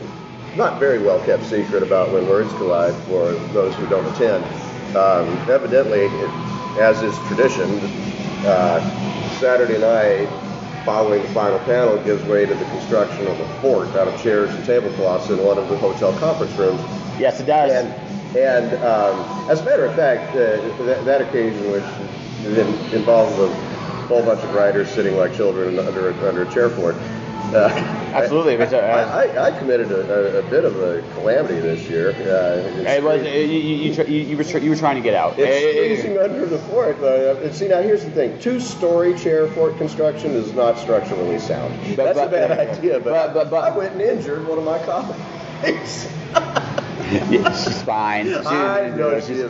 not very well kept secret about When Words Collide for those who don't attend. Evidently, as is tradition, Saturday night, following the final panel, gives way to the construction of a fort out of chairs and tablecloths in one of the hotel conference rooms. Yes, it does. And as a matter of fact, that occasion, which involved a whole bunch of writers sitting like children under a chair fort. Absolutely. I committed a bit of a calamity this year. It was you were trying to get out. It's squeezing under the fort. See, now here's the thing: 2-story chair fort construction is not structurally sound. That's a bad idea. But I went and injured one of my colleagues. Yeah, she's fine. I know she is.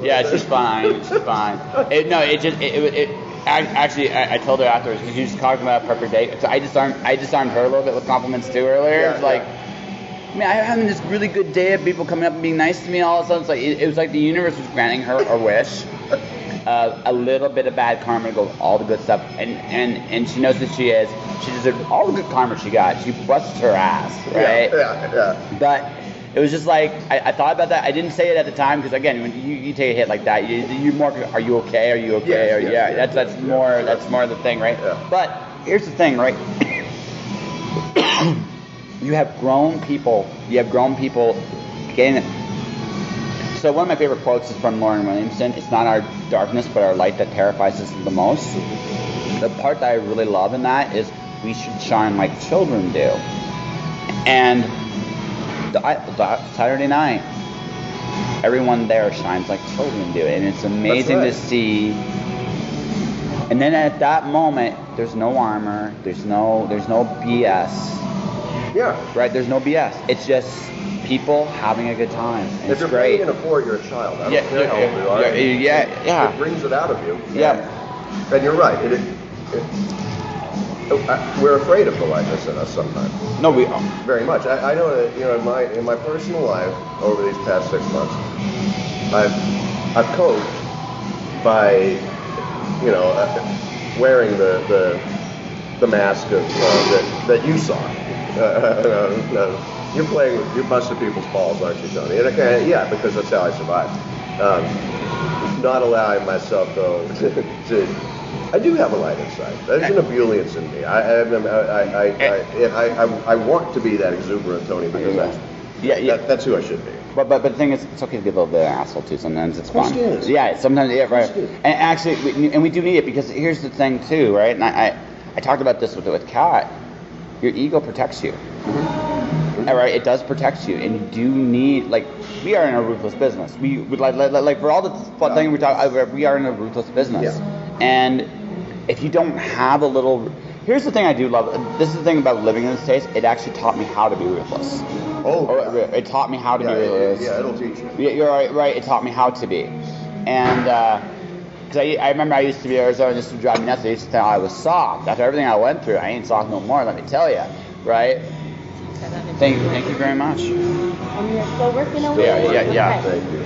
Yeah, she's fine. She's fine. I told her afterwards because she was talking about a perfect date. So I disarmed her a little bit with compliments too earlier. Yeah, it's like, man, I'm having this really good day of people coming up and being nice to me. All of a sudden, it's like it was like the universe was granting her a wish. A little bit of bad karma to go with all the good stuff, and she knows that she is. She deserves all the good karma she got. She busted her ass, right? Yeah. But it was just like I thought about that. I didn't say it at the time because again, when you take a hit like that, you're more. Are you okay? Are you okay? Yes, that's more the thing, right? Yeah. But here's the thing, right? You have grown people getting it. So one of my favorite quotes is from Lauren Williamson. It's not our darkness, but our light that terrifies us the most. The part that I really love in that is we should shine like children do. And Saturday night, everyone there shines like children do, and it's amazing to see. And then at that moment, there's no armor, there's no BS. Yeah. Right. There's no BS. It's just people having a good time. And if you're playing in a fort, you're a child. I don't care how old you are. Yeah. It brings it out of you. Yeah. And you're right. We're afraid of the lightness in us sometimes. No, we are. Very much. I know that in my personal life over these past 6 months, I've coped by wearing the mask of that you saw. You're busting people's balls, aren't you, Tony? And because that's how I survived. Not allowing myself though to I do have a light inside. There's an ebullience in me. I want to be that exuberant Tony because that's who I should be. But the thing is, it's okay to be a little bit of an asshole too. Sometimes it's fun. Yeah, sometimes right. And actually, we do need it because here's the thing too, right? And I talked about this with Kat. Your ego protects you. Mm-hmm. All right, it does protect you, and you do need we are in a ruthless business. We would like for all the fun thing we talk about, we are in a ruthless business, and if you don't have a little, here's the thing I do love. This is the thing about living in the States. It actually taught me how to be ruthless. It taught me how to be ruthless. Yeah, it'll teach you. Yeah, you're right. It taught me how to be, and because I remember I used to be in Arizona, just to drive me nuts. I used to think I was soft. After everything I went through, I ain't soft no more. Let me tell you, right? Thank you very much. And you're still working away. Yeah. Thank you.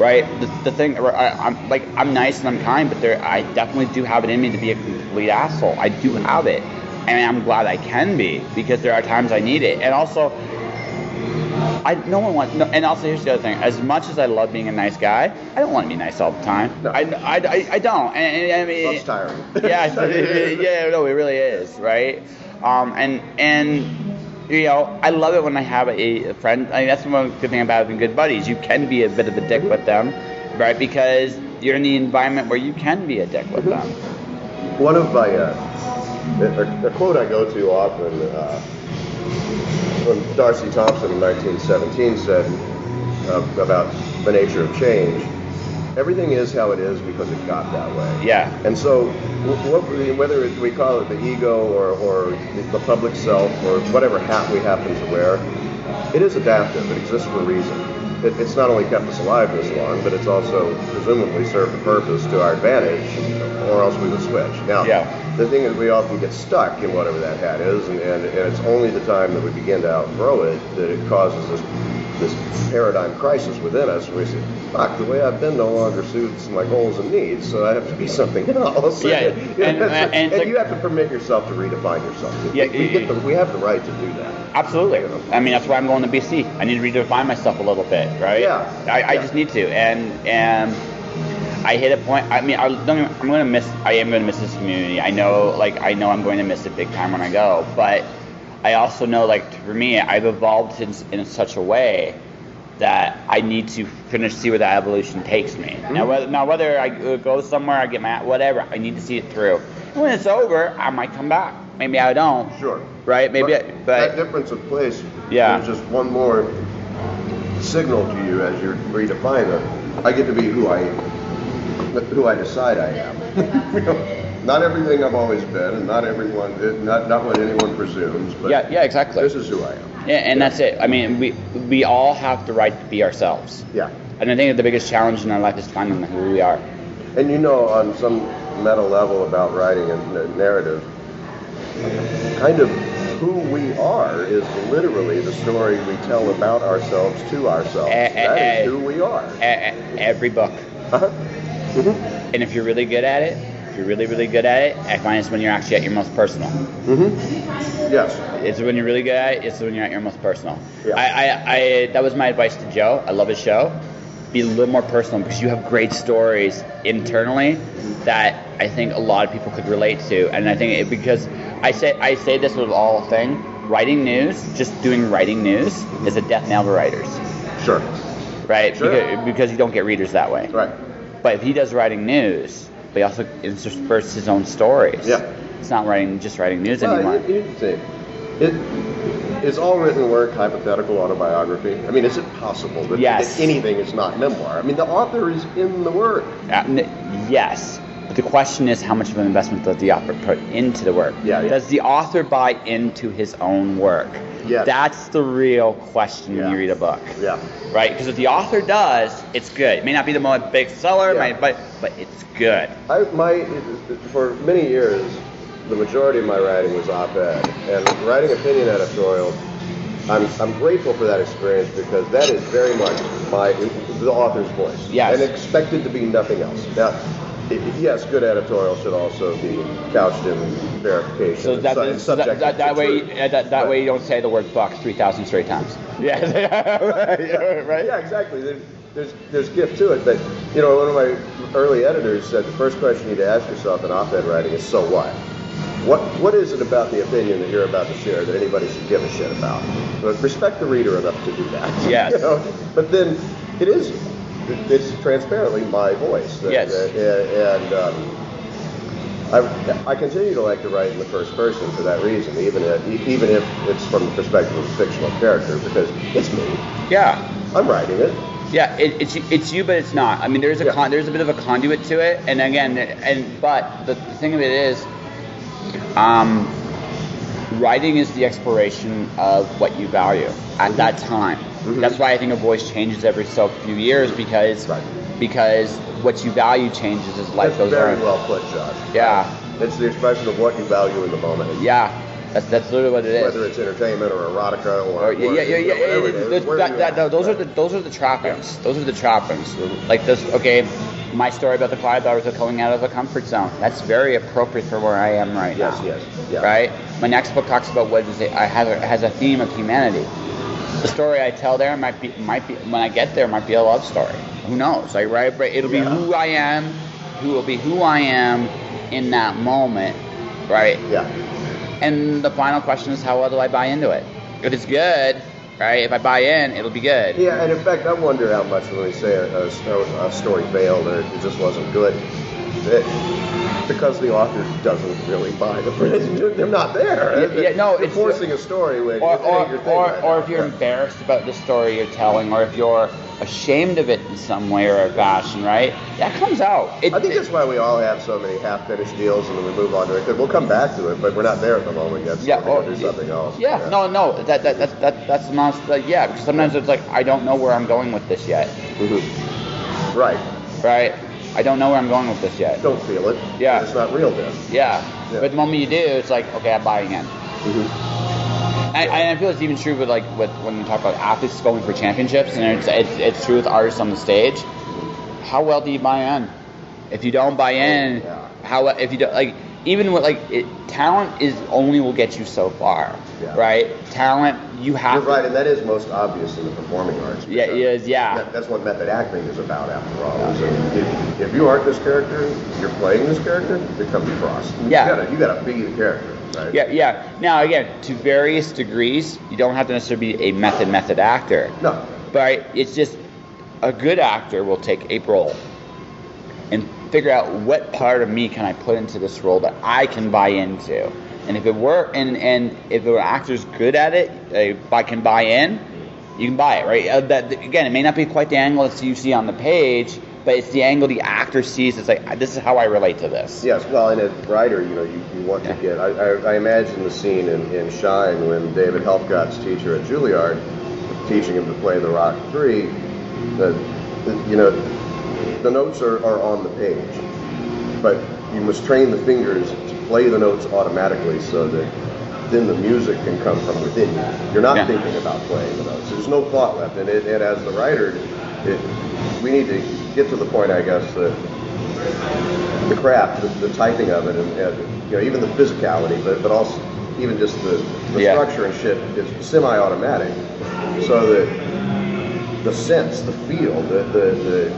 Right. The thing, I'm nice and I'm kind, but I definitely do have it in me to be a complete asshole. I do have it, and I'm glad I can be because there are times I need it. And also, and also here's the other thing. As much as I love being a nice guy, I don't want to be nice all the time. No. I don't. And I mean, that's tiring. No, it really is, right? And I love it when I have a friend. I mean, that's one good thing about having good buddies. You can be a bit of a dick with them, right? Because you're in the environment where you can be a dick with them. One of my a quote I go to often when Darcy Thompson in 1917 said about the nature of change, everything is how it is because it got that way. Yeah. And so, whether we call it the ego or the public self or whatever hat we happen to wear, it is adaptive. It exists for a reason. It's not only kept us alive this long, but it's also presumably served a purpose to our advantage, or else we would switch. Now, the thing is, we often get stuck in whatever that hat is, and it's only the time that we begin to outgrow it that it causes this paradigm crisis within us, where we say, fuck, the way I've been no longer suits my goals and needs, so I have to be something else. Yeah, and you have to permit yourself to redefine yourself. Yeah, we have the right to do that. Absolutely. I mean, that's why I'm going to BC. I need to redefine myself a little bit, right? Yeah. I just need to, and I hit a point. I mean, I am going to miss this community. I know I'm going to miss it big time when I go, but I also know, like, for me, I've evolved in such a way that I need to see where that evolution takes me. Mm-hmm. Now, whether I go somewhere, I get my whatever, I need to see it through. And when it's over, I might come back. Maybe I don't. Sure. Right? Maybe. But that difference of place. Yeah. Is just one more signal to you as you redefine it. I get to be who I decide I am. Not everything I've always been, and not what anyone presumes. But yeah, exactly. This is who I am. Yeah, and that's it. I mean, we all have the right to be ourselves. Yeah. And I think that the biggest challenge in our life is finding who we are. And on some meta level about writing a narrative, kind of who we are is literally the story we tell about ourselves to ourselves. That is who we are. Every book. Uh-huh. Mm-hmm. And if you're really good at it, I find it's when you're actually at your most personal. Mm-hmm. Yes. It's when you're really good at it, it's when you're at your most personal. Yeah. I that was my advice to Joe. I love his show. Be a little more personal, because you have great stories internally that I think a lot of people could relate to. And I think because I say this with all thing, writing news, just doing writing news is a death knell to writers. Sure. Right? Sure. Because you don't get readers that way. Right. But if he does writing news, but he also intersperses his own stories. Yeah. It's not just writing news anymore. Is all written work hypothetical autobiography? I mean, is it possible that anything is not memoir? I mean, the author is in the work. Yes. But the question is, how much of an investment does the author put into the work? Yeah. Does the author buy into his own work? Yeah. That's the real question when you read a book. Yeah. Right? Because if the author does, it's good. It may not be the most big seller, but it's good. For many years, the majority of my writing was op-ed, and writing opinion editorial, I'm grateful for that experience, because that is very much the author's voice. Yes. And expected to be nothing else. Now, yes, good editorial should also be couched in verification. So that way you don't say the word fuck 3,000 straight times. Yeah. Right. Yeah, exactly. There's gift to it, but one of my early editors said the first question you need to ask yourself in op-ed writing is, so what? What is it about the opinion that you're about to share that anybody should give a shit about? But respect the reader enough to do that. Yes. But then it's transparently my voice. Yes. I continue to like to write in the first person for that reason, even if it's from the perspective of a fictional character, because it's me. Yeah. I'm writing it. Yeah, it's you, but it's not. I mean, there's a bit of a conduit to it, and again, but the thing of it is, writing is the exploration of what you value at that time. Mm-hmm. That's why I think a voice changes every so few years, because what you value changes as life goes on. That's very well put, Josh. Yeah. It's the expression of what you value in the moment. Yeah. That's literally what it is. Whether it's entertainment or erotica or whatever it is. Those are the trappings. Yeah. Those are the trappings. Mm-hmm. Like this. Okay, my story about the five daughters of coming out of a comfort zone. That's very appropriate for where I am right now. Yes. Yeah. Right. My next book talks about has a theme of humanity. The story I tell there might be when I get there might be a love story. Who knows? It'll be who I am. Who will be who I am in that moment. Right. Yeah. And the final question is, how well do I buy into it? If it's good, right? If I buy in, it'll be good. Yeah, and in fact, I wonder how much when we say a story failed or it just wasn't good. because the author doesn't really buy the print. They're not there. You're forcing a story when or if you're embarrassed about the story you're telling, or if you're ashamed of it in some way or fashion, right? That comes out. I think that's why we all have so many half-finished deals, and then we move on to it. Because we'll come back to it, but we're not there at the moment yet. So we'll do something else. Yeah. No. That's not. Because sometimes it's like I don't know where I'm going with this yet. Mm-hmm. Right. I don't know where I'm going with this yet. Don't feel it. Yeah. It's not real then. Yeah. But the moment you do, it's like, okay, I'm buying in. Mm-hmm. And I feel it's even true with when you talk about athletes going for championships, and it's true with artists on the stage. How well do you buy in? If you don't buy in, if you don't even with talent is only will get you so far, right? Talent, you have. You're right, and that is most obvious in the performing arts. Yeah, it is. Yeah. That's what method acting is about, after all. Yeah. If you aren't this character, you're playing this character, it comes across. You gotta be the character. Right? Yeah. Now again, to various degrees, you don't have to necessarily be a method actor. No. But it's just a good actor will take a role and figure out what part of me can I put into this role that I can buy into. And if it were and if the actor's good at it, if I can buy in, you can buy it, right? That again, it may not be quite the angle that you see on the page, but it's the angle the actor sees. It's like, this is how I relate to this. Yes, well, and as a writer, you want to get. I imagine the scene in Shine when David Helfgott's teacher at Juilliard, teaching him to play the Rock 3. The notes are on the page, but you must train the fingers to play the notes automatically so that then the music can come from within you. You're not thinking about playing the notes. There's no thought left. And as the writer, we need to get to the point, I guess, that the craft, the typing of it, and even the physicality, but also even just the structure and shit is semi-automatic, so that the sense, the feel, the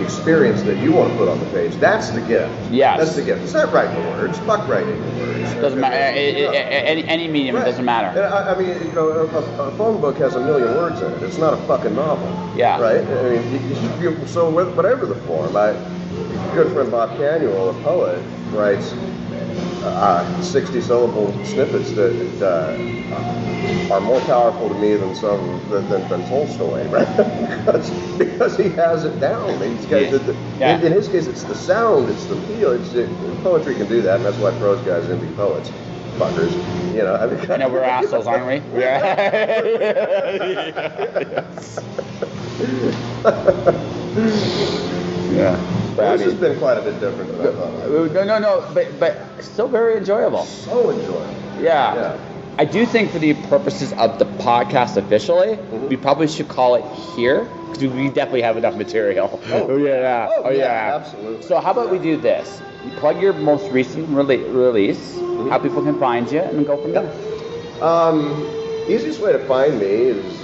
experience that you want to put on the page, that's the gift. Yes. That's the gift. It's not writing the words. Fuck writing the words. Doesn't matter. Any medium, it doesn't matter. I mean, a phone book has 1 million words in it. It's not a fucking novel. Yeah. Right? I mean, so whatever the form, my good friend Bob Canuel, a poet, writes 60-syllable snippets that are more powerful to me than than Tolstoy, right? because he has it down. In his case, it's the sound, it's the feel. Poetry can do that, and that's why prose guys envy poets, fuckers. I know we're assholes, aren't we? Yeah. This has been quite a bit different than I thought. No, but still very enjoyable. So enjoyable. Yeah. I do think for the purposes of the podcast officially, we probably should call it here, because we definitely have enough material. Oh yeah, absolutely. So how about we do this? You plug your most recent release, how people can find you, and then go from there. Easiest way to find me is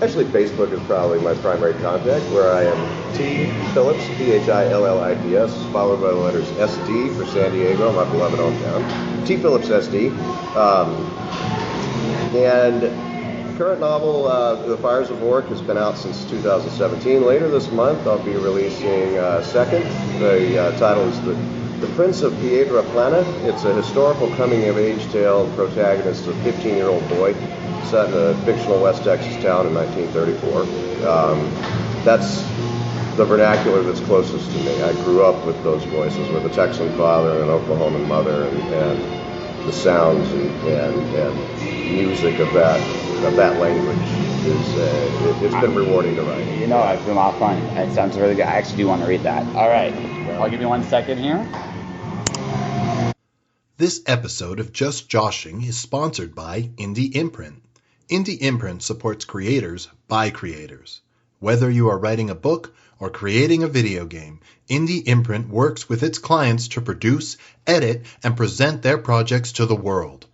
actually Facebook is probably my primary contact, where I am T Phillips, Phillips, followed by the letters SD for San Diego, my beloved hometown. T Phillips SD. And current novel, The Fires of Orc, has been out since 2017. Later this month, I'll be releasing second. The title is The Prince of Piedra Plana. It's a historical coming-of-age tale, protagonist a 15-year-old boy set in a fictional West Texas town in 1934. That's the vernacular that's closest to me. I grew up with those voices, with a Texan father and an Oklahoman mother, and the sounds and music of that language it's been rewarding to write. It's been a lot of fun. It sounds really good. I actually do want to read that. All right, I'll give you 1 second here. This episode of Just Joshing is sponsored by Indie Imprint. Indie Imprint supports creators by creators. Whether you are writing a book or creating a video game, Indie Imprint works with its clients to produce, edit, and present their projects to the world.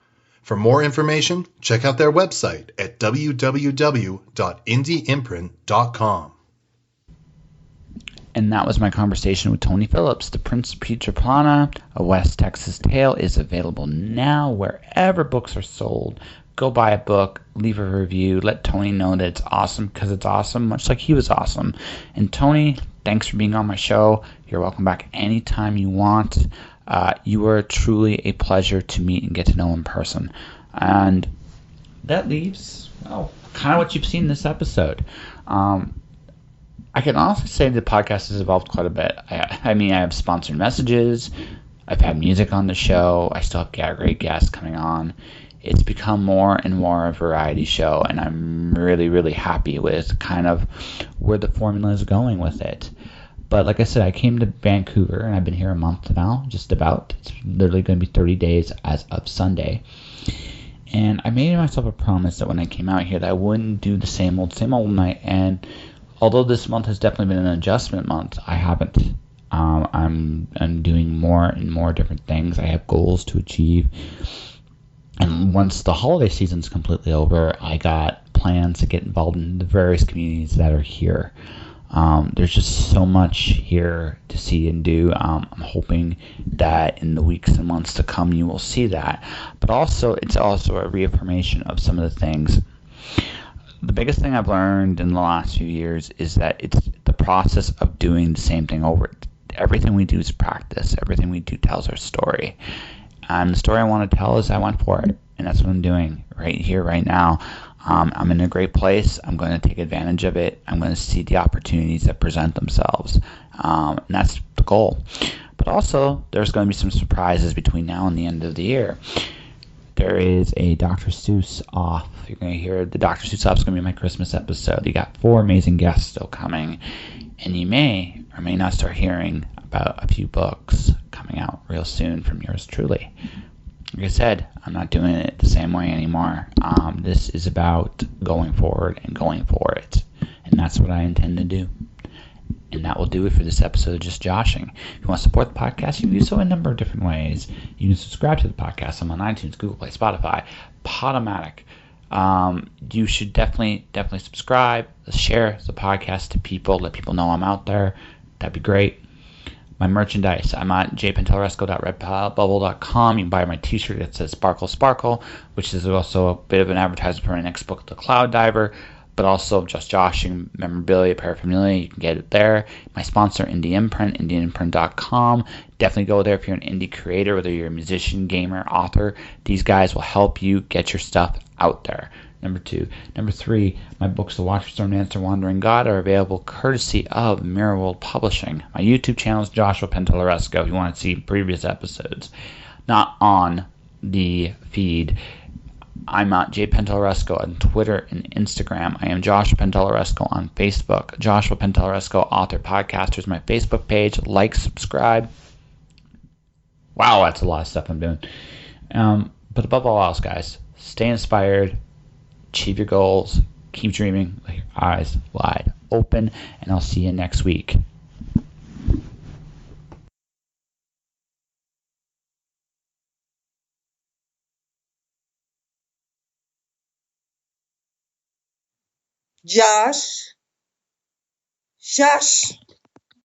For more information, check out their website at www.indieimprint.com. And that was my conversation with Tony Phillips. The Prince of Piedra Plana, A West Texas Tale, is available now wherever books are sold. go buy a book, leave a review, let Tony know that it's awesome because it's awesome, much like he was awesome. And Tony, thanks for being on my show. You're welcome back anytime you want. You are truly a pleasure to meet and get to know in person. And that leaves, kind of what you've seen in this episode. I can honestly say the podcast has evolved quite a bit. I mean, I have sponsored messages. I've had music on the show. I still have great guests coming on. It's become more and more a variety show, and I'm really, really happy with kind of where the formula is going with it. But like I said, I came to Vancouver, and I've been here a month now, just about. It's literally going to be 30 days as of Sunday. And I made myself a promise that when I came out here that I wouldn't do the same old night. And although this month has definitely been an adjustment month, I haven't. I'm doing more and more different things. I have goals to achieve. And once the holiday season's completely over, I got plans to get involved in the various communities that are here. There's just so much here to see and do. I'm hoping that in the weeks and months to come you will see that. But also, it's also a reaffirmation of some of the things. The biggest thing I've learned in the last few years is that it's the process of doing the same thing over. Everything we do is practice. Everything we do tells our story. And the story I want to tell is I went for it. And that's what I'm doing right here, right now. I'm in a great place. I'm going to take advantage of it. I'm going to see the opportunities that present themselves. And that's the goal. But also, there's going to be some surprises between now and the end of the year. There is a Dr. Seuss off. You're going to hear the Dr. Seuss off is going to be my Christmas episode. You got 4 amazing guests still coming. And you may or may not start hearing about a few books coming out real soon from yours truly. Like I said, I'm not doing it the same way anymore. This is about going forward and going for it. And that's what I intend to do. And that will do it for this episode of Just Joshing. If you want to support the podcast, you can do so in a number of different ways. You can subscribe to the podcast. I'm on iTunes, Google Play, Spotify, Podomatic. You should definitely subscribe. Share the podcast to people. Let people know I'm out there. That'd be great. My merchandise, I'm at jpentelresco.redbubble.com. You can buy my t-shirt that says Sparkle Sparkle, which is also a bit of an advertisement for my next book, The Cloud Diver, but also Just Joshing memorabilia, paraphernalia. You can get it there. My sponsor, Indie Imprint, indieimprint.com. Definitely go there if you're an indie creator, whether you're a musician, gamer, author. These guys will help you get your stuff out there. Number 2. Number 3, my books, The Watcher, Storm Dancer, Wandering God, are available courtesy of Mirror World Publishing. My YouTube channel is Joshua Pentellaresco if you want to see previous episodes. Not on the feed. I'm at jpentellaresco on Twitter and Instagram. I am Joshua Pentellaresco on Facebook. Joshua Pentellaresco, author, podcaster is my Facebook page. Like, subscribe. Wow, that's a lot of stuff I'm doing. But above all else, guys, stay inspired. Achieve your goals. Keep dreaming with your eyes wide open. And I'll see you next week. Josh.